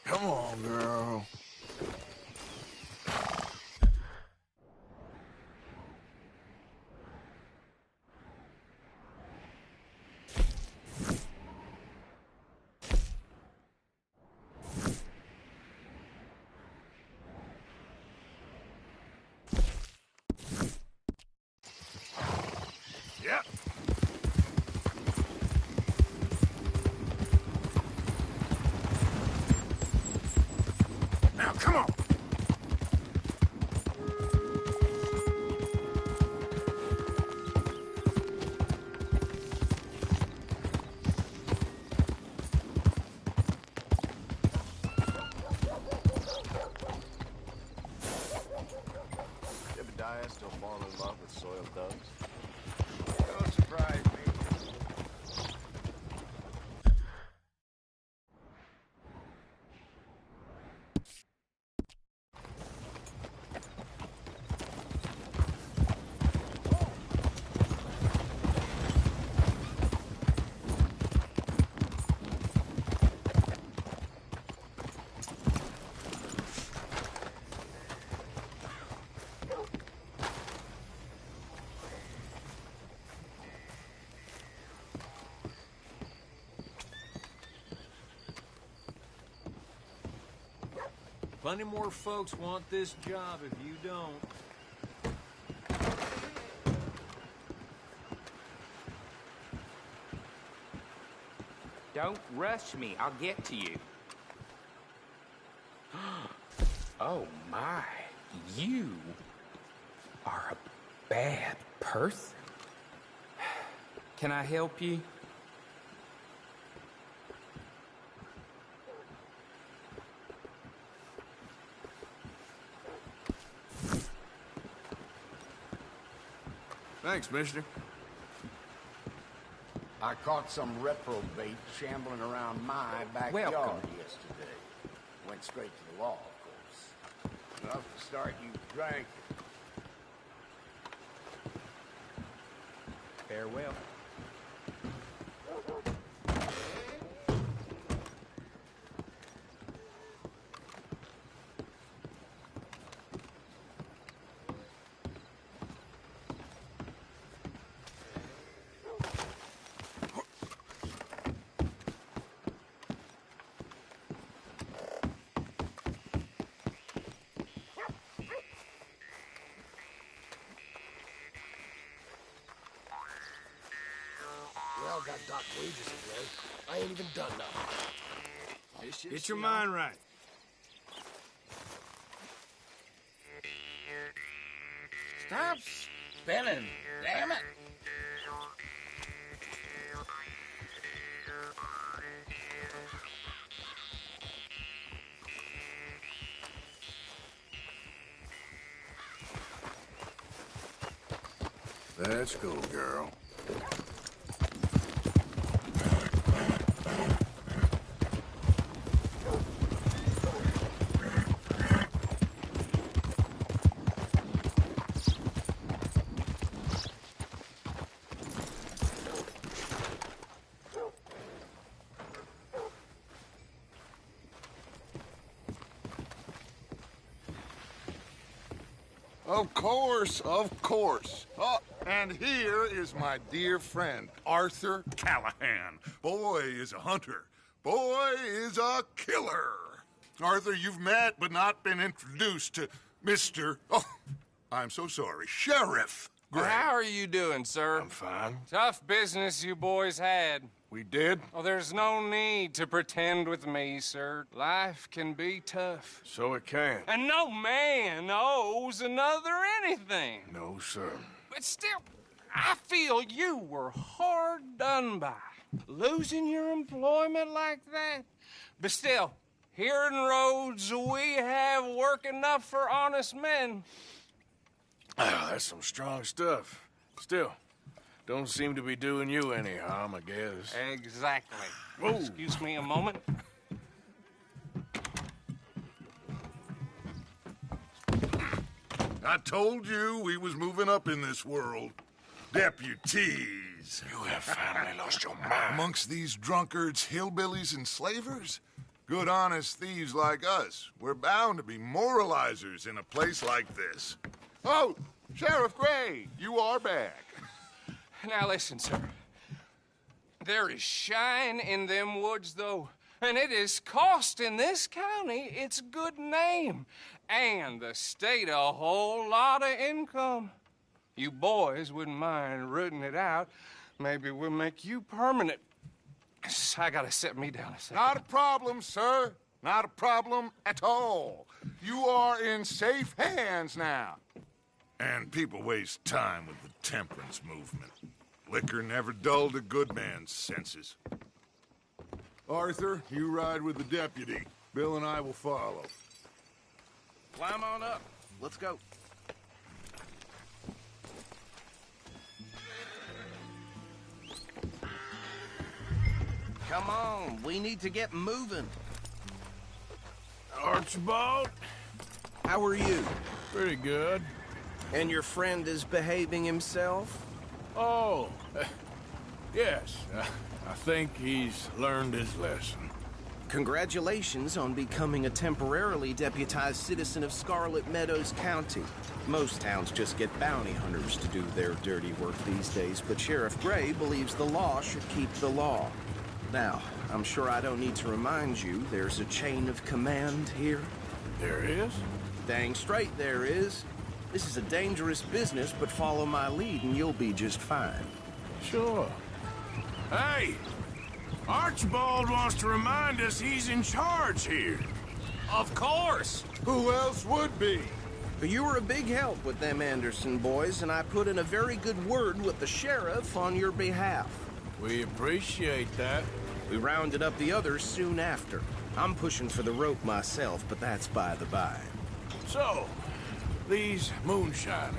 Come on, girl. Yep. Now, come on. Jebediah still falling in love with soiled thugs? Don't surprise me. Plenty more folks want this job if you don't. Don't rush me. I'll get to you. Oh, my. You are a bad person. Can I help you? Thanks, mister. I caught some reprobate shambling around my backyard yesterday. Went straight to the law, of course. Enough to start you drinking. Farewell. Well, got docked wages again. I ain't even done nothing. Get your mind right. Stop spinning, damn it! Let's go, girl. Of course, of course. Oh, and here is my dear friend, Arthur Callahan. Boy is a hunter. Boy is a killer. Arthur, you've met but not been introduced to Mr. Oh, I'm so sorry, Sheriff Gray. How are you doing, sir? I'm fine. Tough business you boys had. We did? Oh, there's no need to pretend with me, sir. Life can be tough. So it can. And no man owes another anything. No, sir. But still, I feel you were hard done by. Losing your employment like that. But still, here in Rhodes, we have work enough for honest men. Ah, that's some strong stuff. Still, don't seem to be doing you any harm, I guess. Exactly. Whoa. Excuse me a moment. I told you we was moving up in this world. Deputies. You have finally lost your mind. Amongst these drunkards, hillbillies, and slavers? Good, honest thieves like us. We're bound to be moralizers in a place like this. Oh, Sheriff Gray, you are back. Now listen, sir. There is shine in them woods, though, and it is costing this county its good name and the state a whole lot of income. You boys wouldn't mind rooting it out. Maybe we'll make you permanent. I gotta set me down a second. Not a problem, sir. Not a problem at all. You are in safe hands now. And people waste time with the temperance movement. Liquor never dulled a good man's senses. Arthur, you ride with the deputy. Bill and I will follow. Climb on up. Let's go. Come on, we need to get moving. Archibald? How are you? Pretty good. And your friend is behaving himself? Oh, yes. I think he's learned his lesson. Congratulations on becoming a temporarily deputized citizen of Scarlet Meadows County. Most towns just get bounty hunters to do their dirty work these days, but Sheriff Gray believes the law should keep the law. Now, I'm sure I don't need to remind you there's a chain of command here. There is? Dang straight there is. This is a dangerous business, but follow my lead and you'll be just fine. Sure. Hey! Archibald wants to remind us he's in charge here. Of course! Who else would be? You were a big help with them Anderson boys, and I put in a very good word with the sheriff on your behalf. We appreciate that. We rounded up the others soon after. I'm pushing for the rope myself, but that's by the by. So, these moonshiners.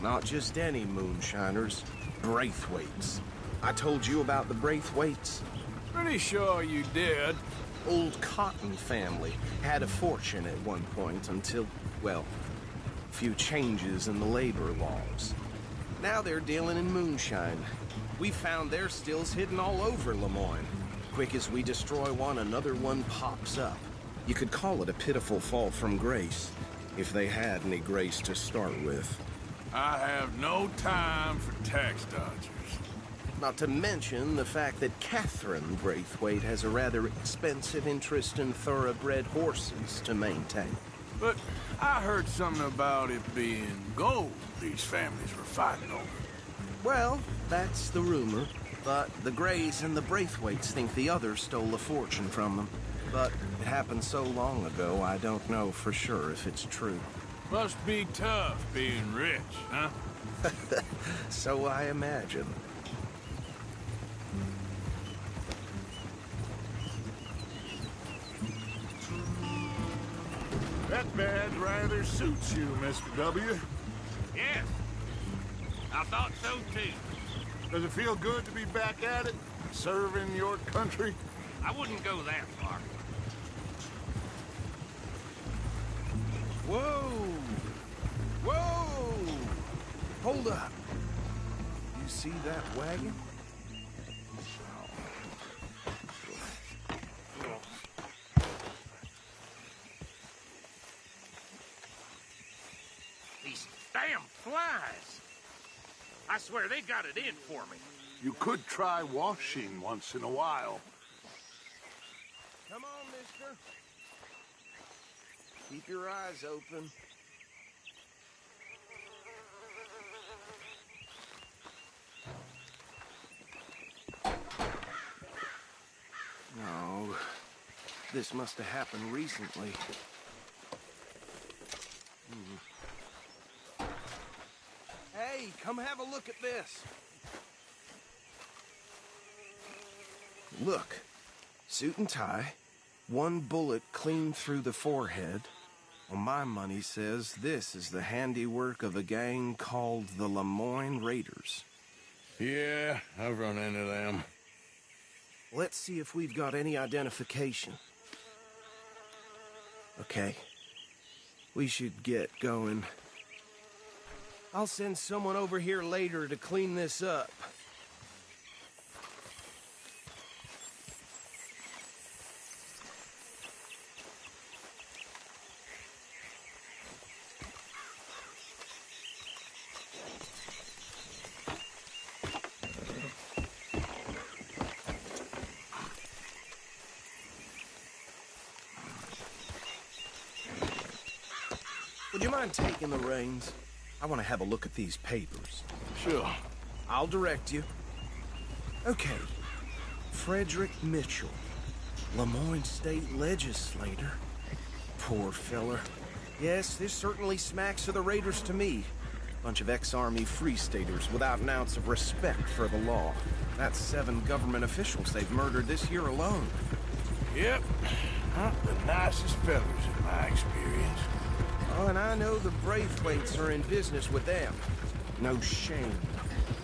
Not just any moonshiners. Braithwaites. I told you about the Braithwaites? Pretty sure you did. Old Cotton family had a fortune at one point until, well, a few changes in the labor laws. Now they're dealing in moonshine. We found their stills hidden all over Lemoyne. Quick as we destroy one, another one pops up. You could call it a pitiful fall from grace, if they had any grace to start with. I have no time for tax dodgers. Not to mention the fact that Catherine Braithwaite has a rather expensive interest in thoroughbred horses to maintain. But I heard something about it being gold these families were fighting over. Well, that's the rumor. But the Grays and the Braithwaites think the others stole a fortune from them. But it happened so long ago, I don't know for sure if it's true. Must be tough being rich, huh? So I imagine. That badge rather suits you, Mr. W. Yes. I thought so, too. Does it feel good to be back at it? Serving your country? I wouldn't go that far. Whoa! Whoa! Hold up. You see that wagon? These damn flies. I swear they got it in for me. You could try washing once in a while. Come on, mister. Keep your eyes open. No. This must have happened recently. Hey, come have a look at this. Look. Suit and tie. One bullet clean through the forehead. Well, my money says this is the handiwork of a gang called the Lemoyne Raiders. Yeah, I've run into them. Let's see if we've got any identification. Okay. We should get going. I'll send someone over here later to clean this up. Would you mind taking the reins? I want to have a look at these papers. Sure. I'll direct you. Okay. Frederick Mitchell, Lemoyne State Legislator. Poor feller. Yes, this certainly smacks of the Raiders to me. Bunch of ex-Army Free Staters without an ounce of respect for the law. That's 7 government officials they've murdered this year alone. Yep. Not the nicest fellas in my experience. Oh, and I know the Braithwaites are in business with them. No shame.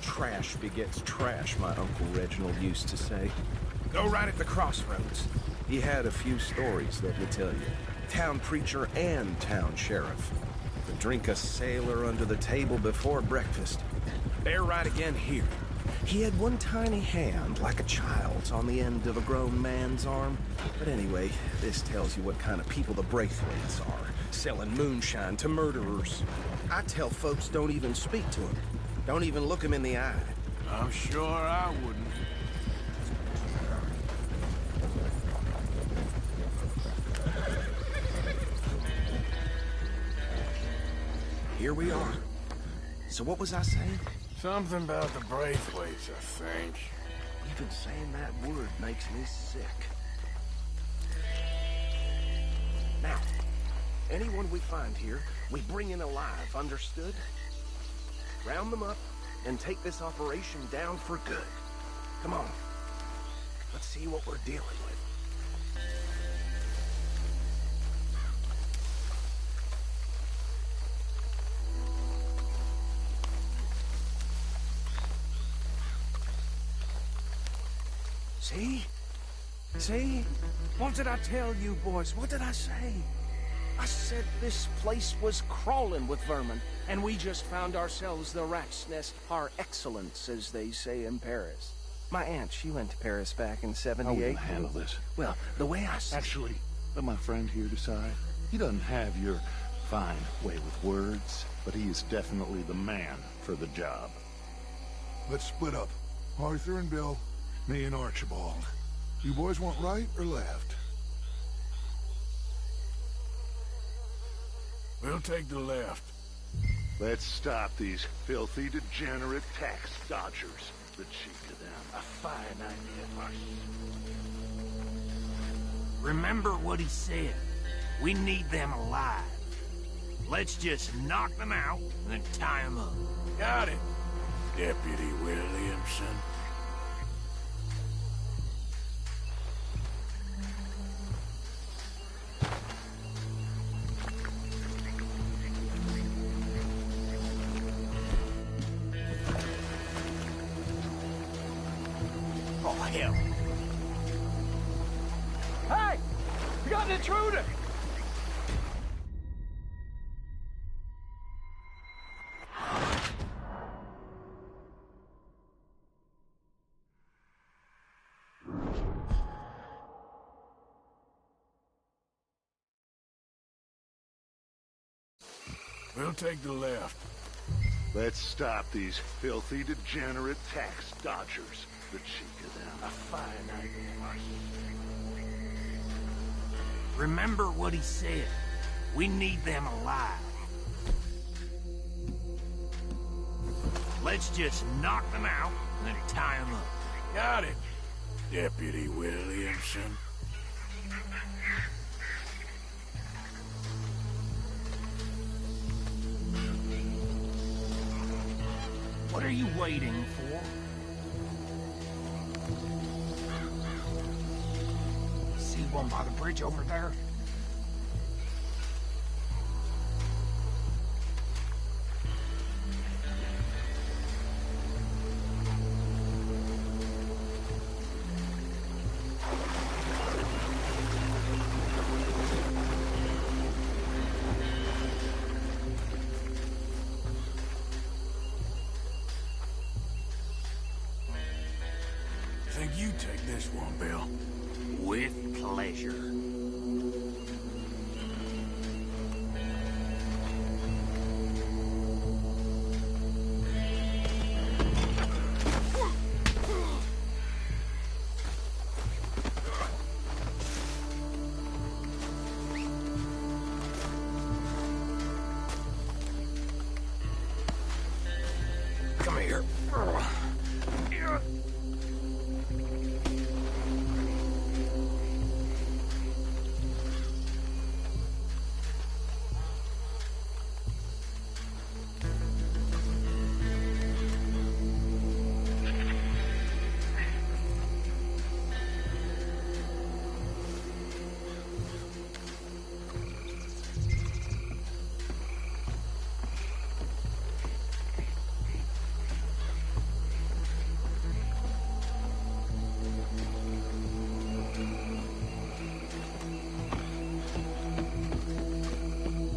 Trash begets trash, my Uncle Reginald used to say. Go right at the crossroads. He had a few stories, let me tell you. Town preacher and town sheriff. To drink a sailor under the table before breakfast. Bear right again here. He had one tiny hand, like a child's, on the end of a grown man's arm. But anyway, this tells you what kind of people the Braithwaites are. Selling moonshine to murderers. I tell folks don't even speak to him. Don't even look him in the eye. I'm sure I wouldn't. Here we are. So what was I saying? Something about the Braithwaites, I think. Even saying that word makes me sick. Now, anyone we find here, we bring in alive, understood? Round them up and take this operation down for good. Come on. Let's see what we're dealing with. See? See? What did I tell you, boys? What did I say? I said this place was crawling with vermin, and we just found ourselves the rat's nest par excellence, as they say in Paris. My aunt, she went to Paris back in '78. How are we gonna handle this? Well, the way I see Actually, let my friend here decide. He doesn't have your fine way with words, but he is definitely the man for the job. Let's split up. Arthur and Bill, me and Archibald. You boys want right or left? We'll take the left. Let's stop these filthy, degenerate tax dodgers. The cheek of them. A fine idea. Remember what he said. We need them alive. Let's just knock them out and then tie them up. Got it, Deputy Williamson. Oh, hell. Hey! We got an intruder! We'll take the left. Let's stop these filthy, degenerate tax dodgers. The cheek of them. A fine idea. Remember what he said. We need them alive. Let's just knock them out and then tie them up. Got it, Deputy Williamson. What are you waiting for? See one by the bridge over there? think you take this one, Bill? With pleasure. Come here.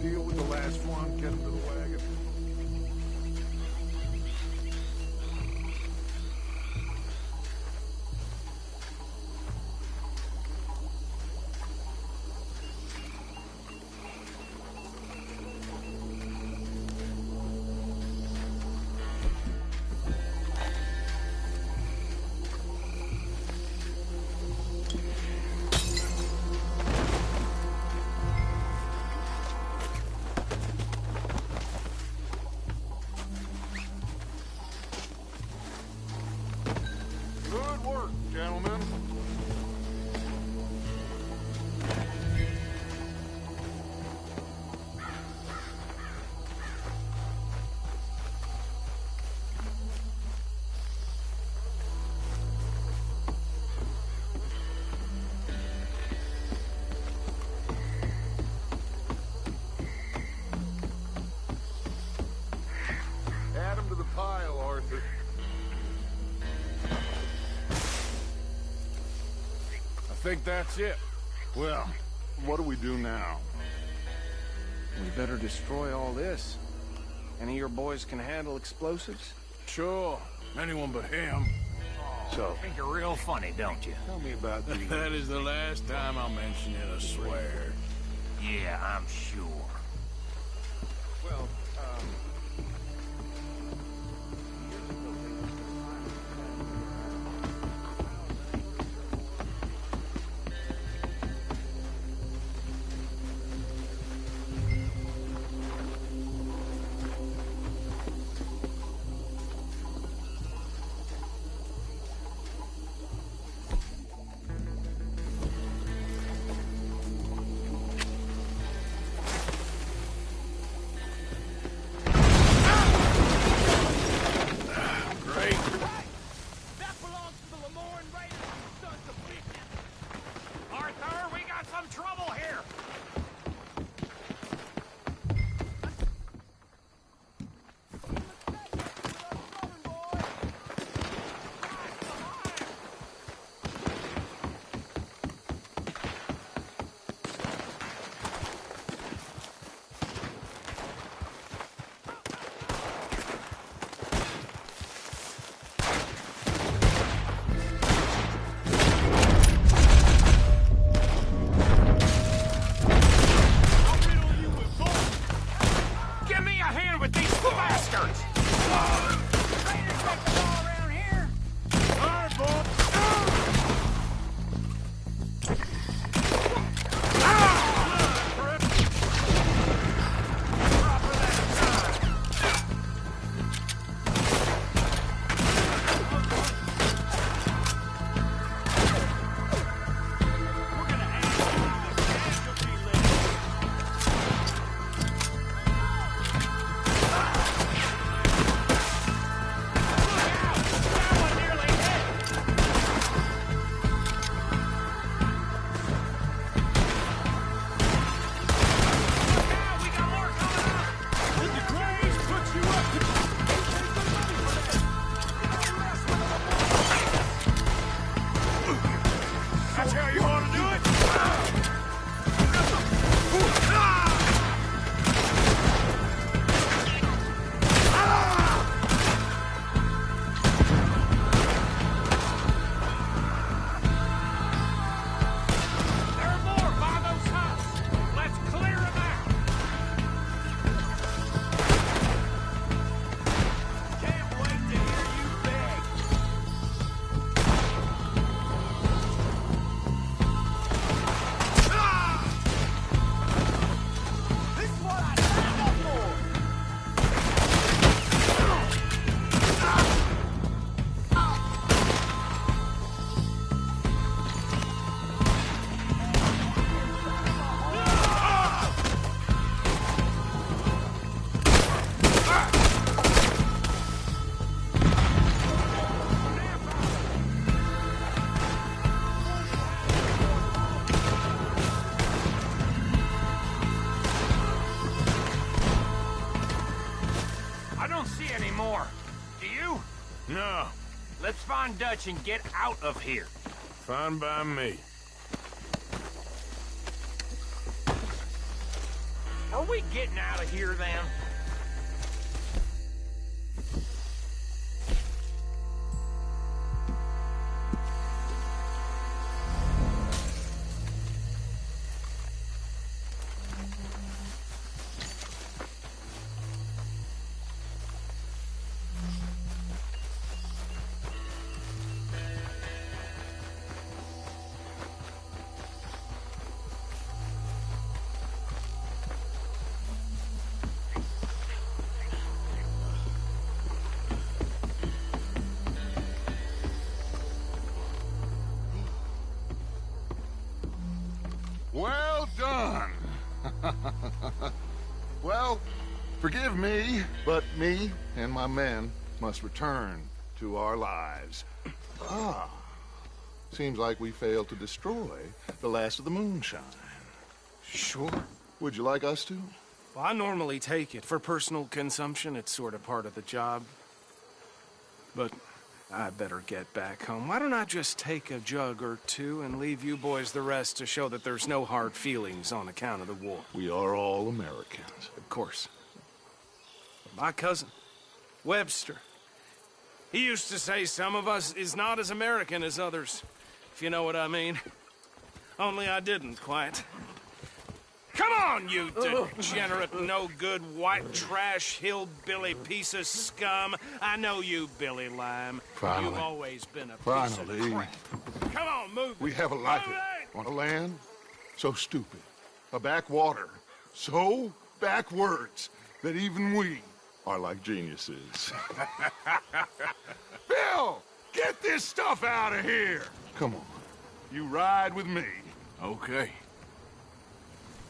Deal with the last one, get him to the wagon. Good work, gentlemen. Add 'em to the pile, Arthur. I think that's it. Well, what do we do now? We better destroy all this. Any of your boys can handle explosives? Sure. Anyone but him. So, think you're real funny, don't you? Tell me about that. That is the last time I mention it, I swear. Yeah, I'm sure. Well, Arthur, we got some trouble here! Give me a hand with these bastards! Raiders make the law around here! All right, boy. That's how you want to do it? find Dutch and get out of here. Fine by me. Are we getting out of here, then? Well done. Well, forgive me, but me and my men must return to our lives. Ah, seems like we failed to destroy the last of the moonshine. Sure. Would you like us to? Well, I normally take it. For personal consumption, it's sort of part of the job. But I better get back home. Why don't I just take a jug or two and leave you boys the rest to show that there's no hard feelings on account of the war? We are all Americans. Of course. But my cousin, Webster, he used to say some of us is not as American as others, if you know what I mean. Only I didn't quite. Come on, you degenerate, no-good, white trash, hillbilly piece of scum. I know you, Billy Lime. Finally. You've always been a piece of crap. Come on, move. We have a life on a land so stupid, a backwater so backwards that even we are like geniuses. Bill, get this stuff out of here. Come on, you ride with me. Okay.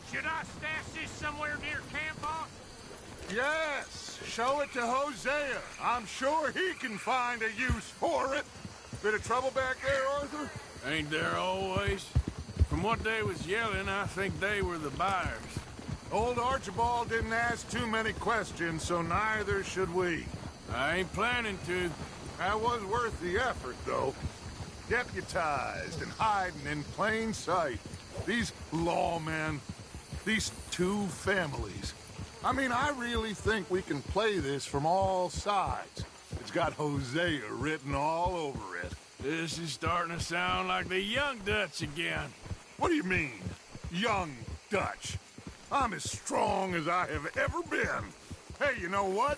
Should I stash this somewhere near camp, boss? Yes, show it to Hosea. I'm sure he can find a use for it. Bit of trouble back there, Arthur? Ain't there always? From what they was yelling, I think they were the buyers. Old Archibald didn't ask too many questions, so neither should we. I ain't planning to. That was worth the effort, though. Deputized and hiding in plain sight. These lawmen, these two families. I mean, I really think we can play this from all sides. It's got Hosea written all over it. This is starting to sound like the young Dutch again. What do you mean, young Dutch? I'm as strong as I have ever been. Hey, you know what?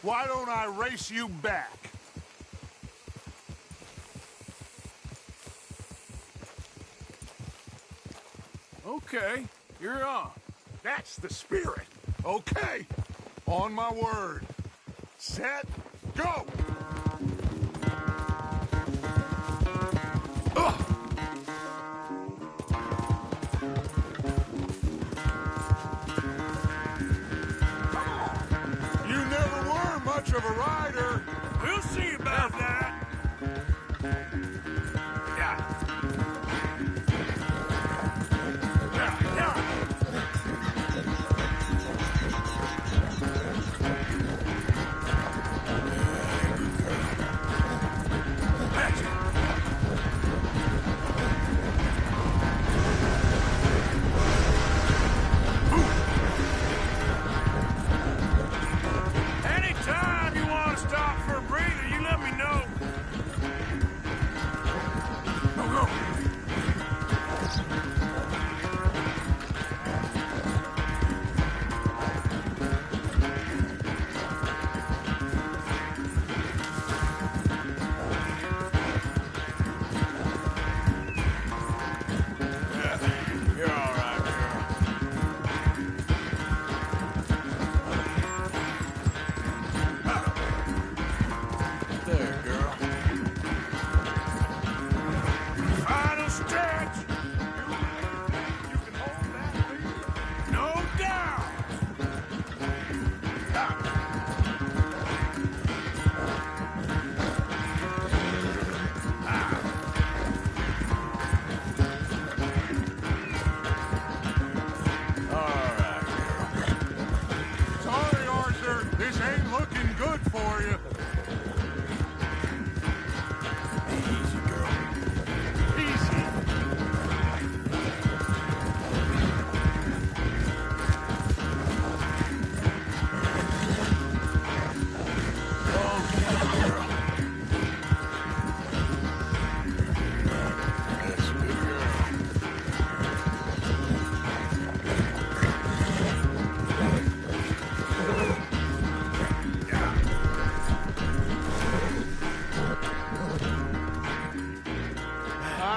Why don't I race you back? Okay, you're on. That's the spirit. Okay, on my word. Set, go! Ugh. You never were much of a rider. We'll see about that. Anytime you want to stop for a breather, you let me know. Go, go.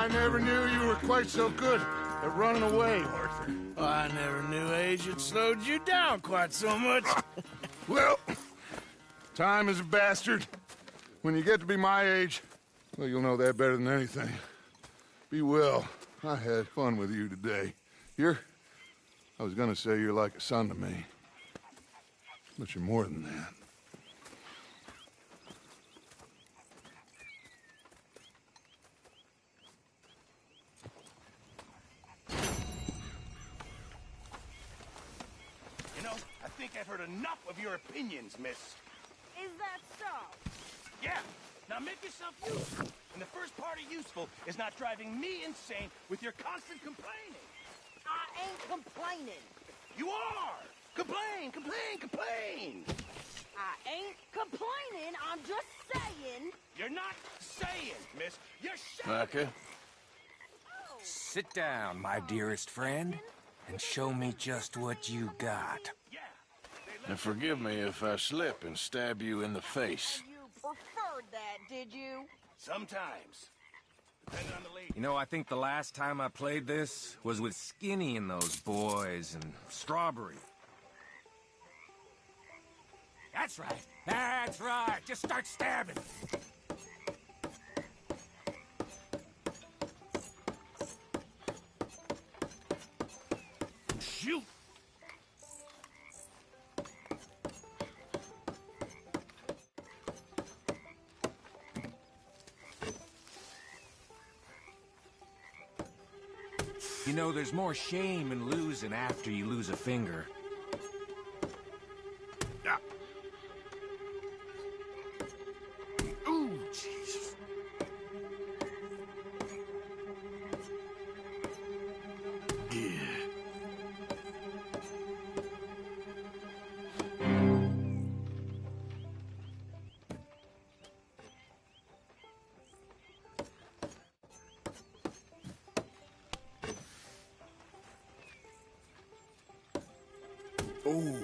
I never knew you were quite so good at running away, Arthur. I never knew age had slowed you down quite so much. Well, time is a bastard. When you get to be my age, well, you'll know that better than anything. Be well. I had fun with you today. I was gonna say you're like a son to me. But you're more than that. You know, I think I've heard enough of your opinions, miss. Is that so? Yeah. Now make yourself useful. And the first part of useful is not driving me insane with your constant complaining. I ain't complaining. You are! Complain, complain, complain! I ain't complaining. I'm just saying. You're not saying, miss. You're Micah? Sit down, my dearest friend, and show me just what you got. And forgive me if I slip and stab you in the face. You preferred that, did you? Sometimes. Depending on the lady. You know, I think the last time I played this was with Skinny and those boys and Strawberry. That's right. That's right. Just start stabbing. Shoot! You know, there's more shame in losing after you lose a finger. Yeah. Ooh, Jesus. Yeah. Ooh.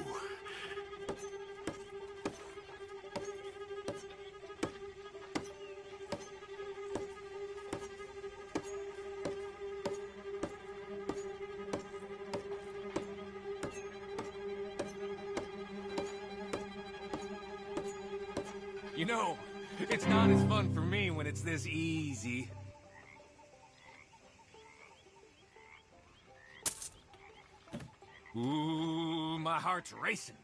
You know, it's not as fun for me when it's this easy. Ooh, my heart's racing.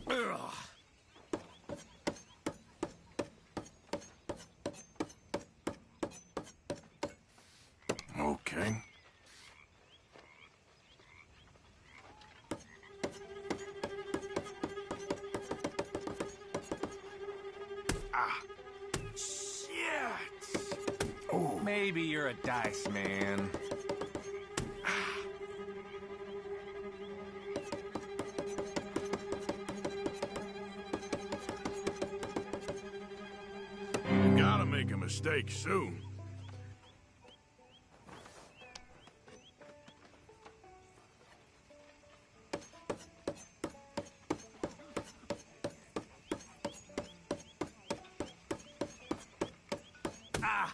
Ugh. Okay. Ah. Shit. Oh. Maybe you're a dice man. You gotta make a mistake soon. Ah.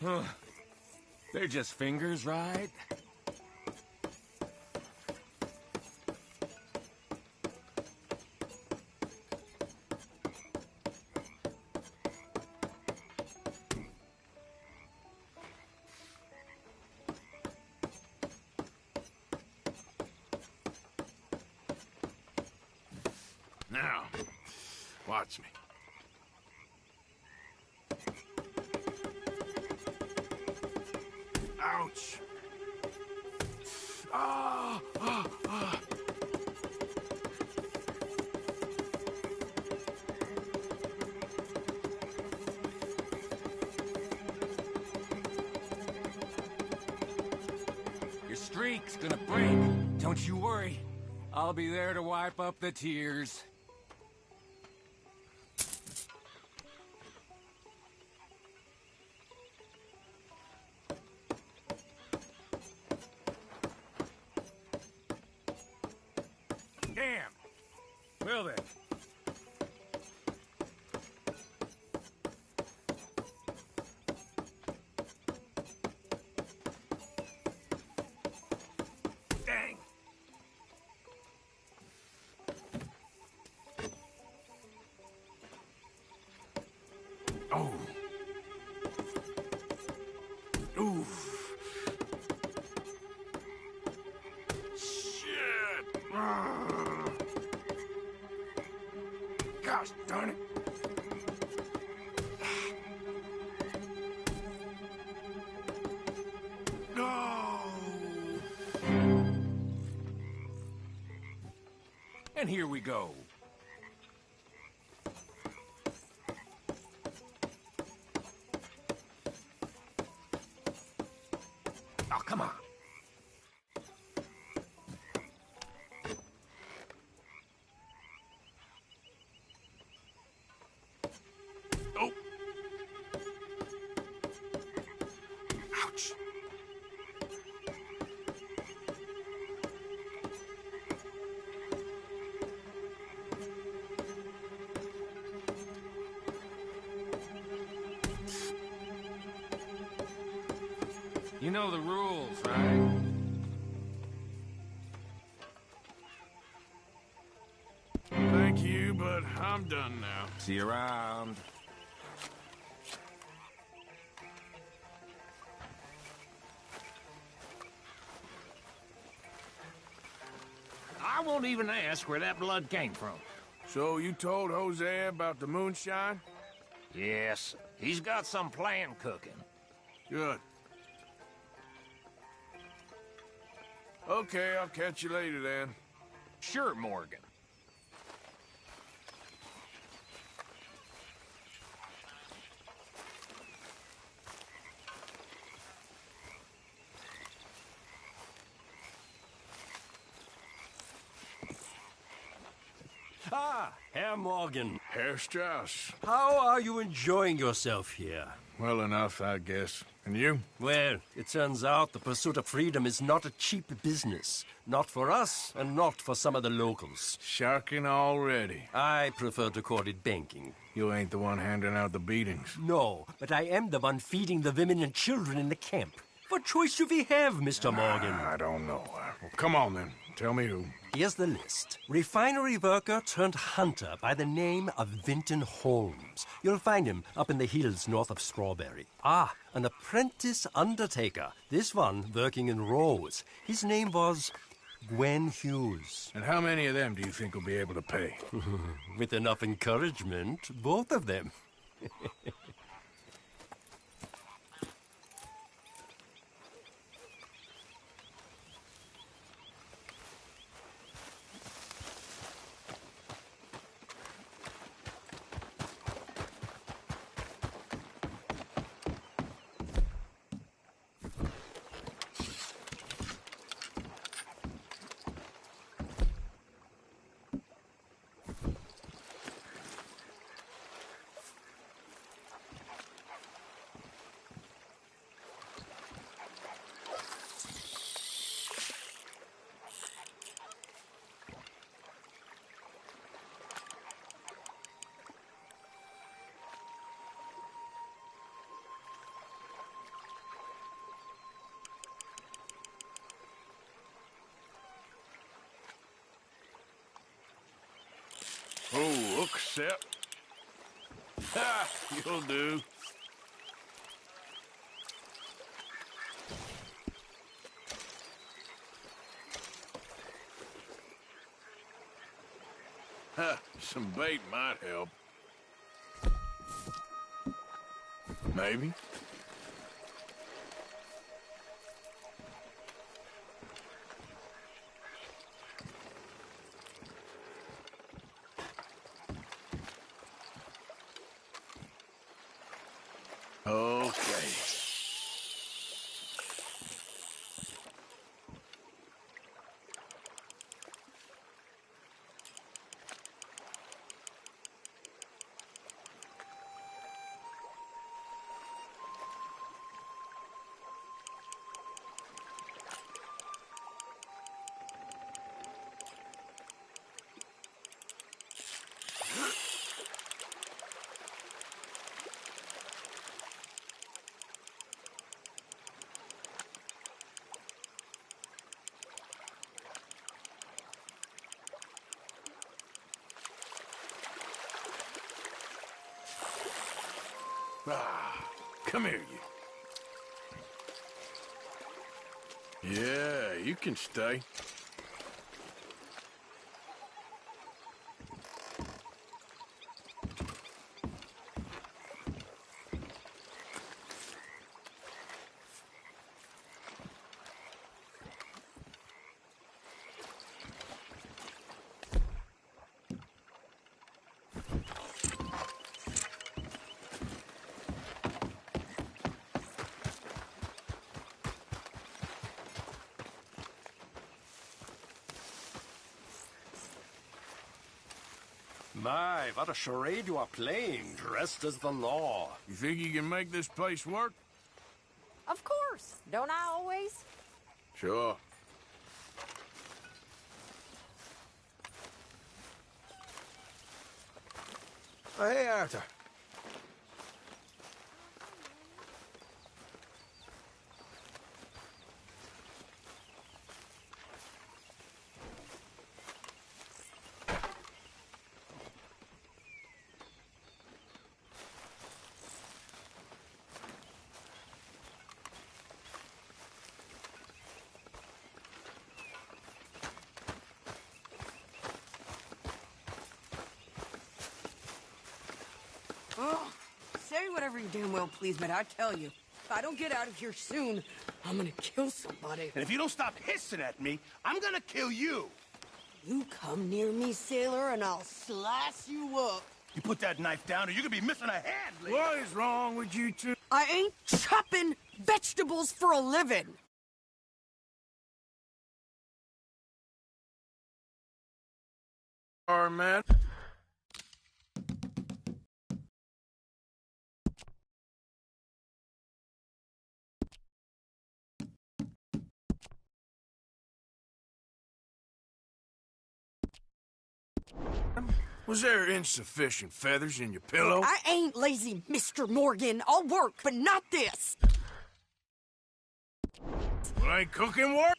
Huh. They're just fingers, right? Now, watch me. Ouch. Ah, ah, ah. Your streak's gonna break. Don't you worry. I'll be there to wipe up the tears. Damn. Well then. Dang. Oh. Oof. Shit. Gosh darn it. No. And here we go. Oh, come on. Oh. Ouch. You know the rules, right? Thank you, but I'm done now. See you around. I won't even ask where that blood came from. So you told Hosea about the moonshine? Yes, he's got some plan cooking. Good. Okay, I'll catch you later then. Sure, Morgan. Ah, Herr Morgan. Herr Strauss. How are you enjoying yourself here? Well enough, I guess. And you? Well, it turns out the pursuit of freedom is not a cheap business. Not for us, and not for some of the locals. Sharking already. I prefer to call it banking. You ain't the one handing out the beatings. No, but I am the one feeding the women and children in the camp. What choice do we have, Mr. Morgan? I don't know. Well, come on then. Tell me who. Here's the list. Refinery worker turned hunter by the name of Vinton Holmes. You'll find him up in the hills north of Strawberry. Ah, an apprentice undertaker. This one working in Rose. His name was Gwen Hughes. And how many of them do you think will be able to pay? With enough encouragement, both of them. Oh, look, Sep. Ha! You'll do. Some bait might help. Maybe. Okay. Ah, come here, you. Yeah, you can stay. My, what a charade you are playing, dressed as the law. You think you can make this place work? Of course. Don't I always? Sure. Hey, Arthur. Oh, say whatever you damn well please, but I tell you, if I don't get out of here soon, I'm gonna kill somebody. And if you don't stop hissing at me, I'm gonna kill you. You come near me, sailor, and I'll slice you up. You put that knife down or you're gonna be missing a hand, lady. What is wrong with you two? I ain't chopping vegetables for a living. All right, man. Was there insufficient feathers in your pillow? I ain't lazy, Mr. Morgan. I'll work, but not this. Well, ain't cooking work?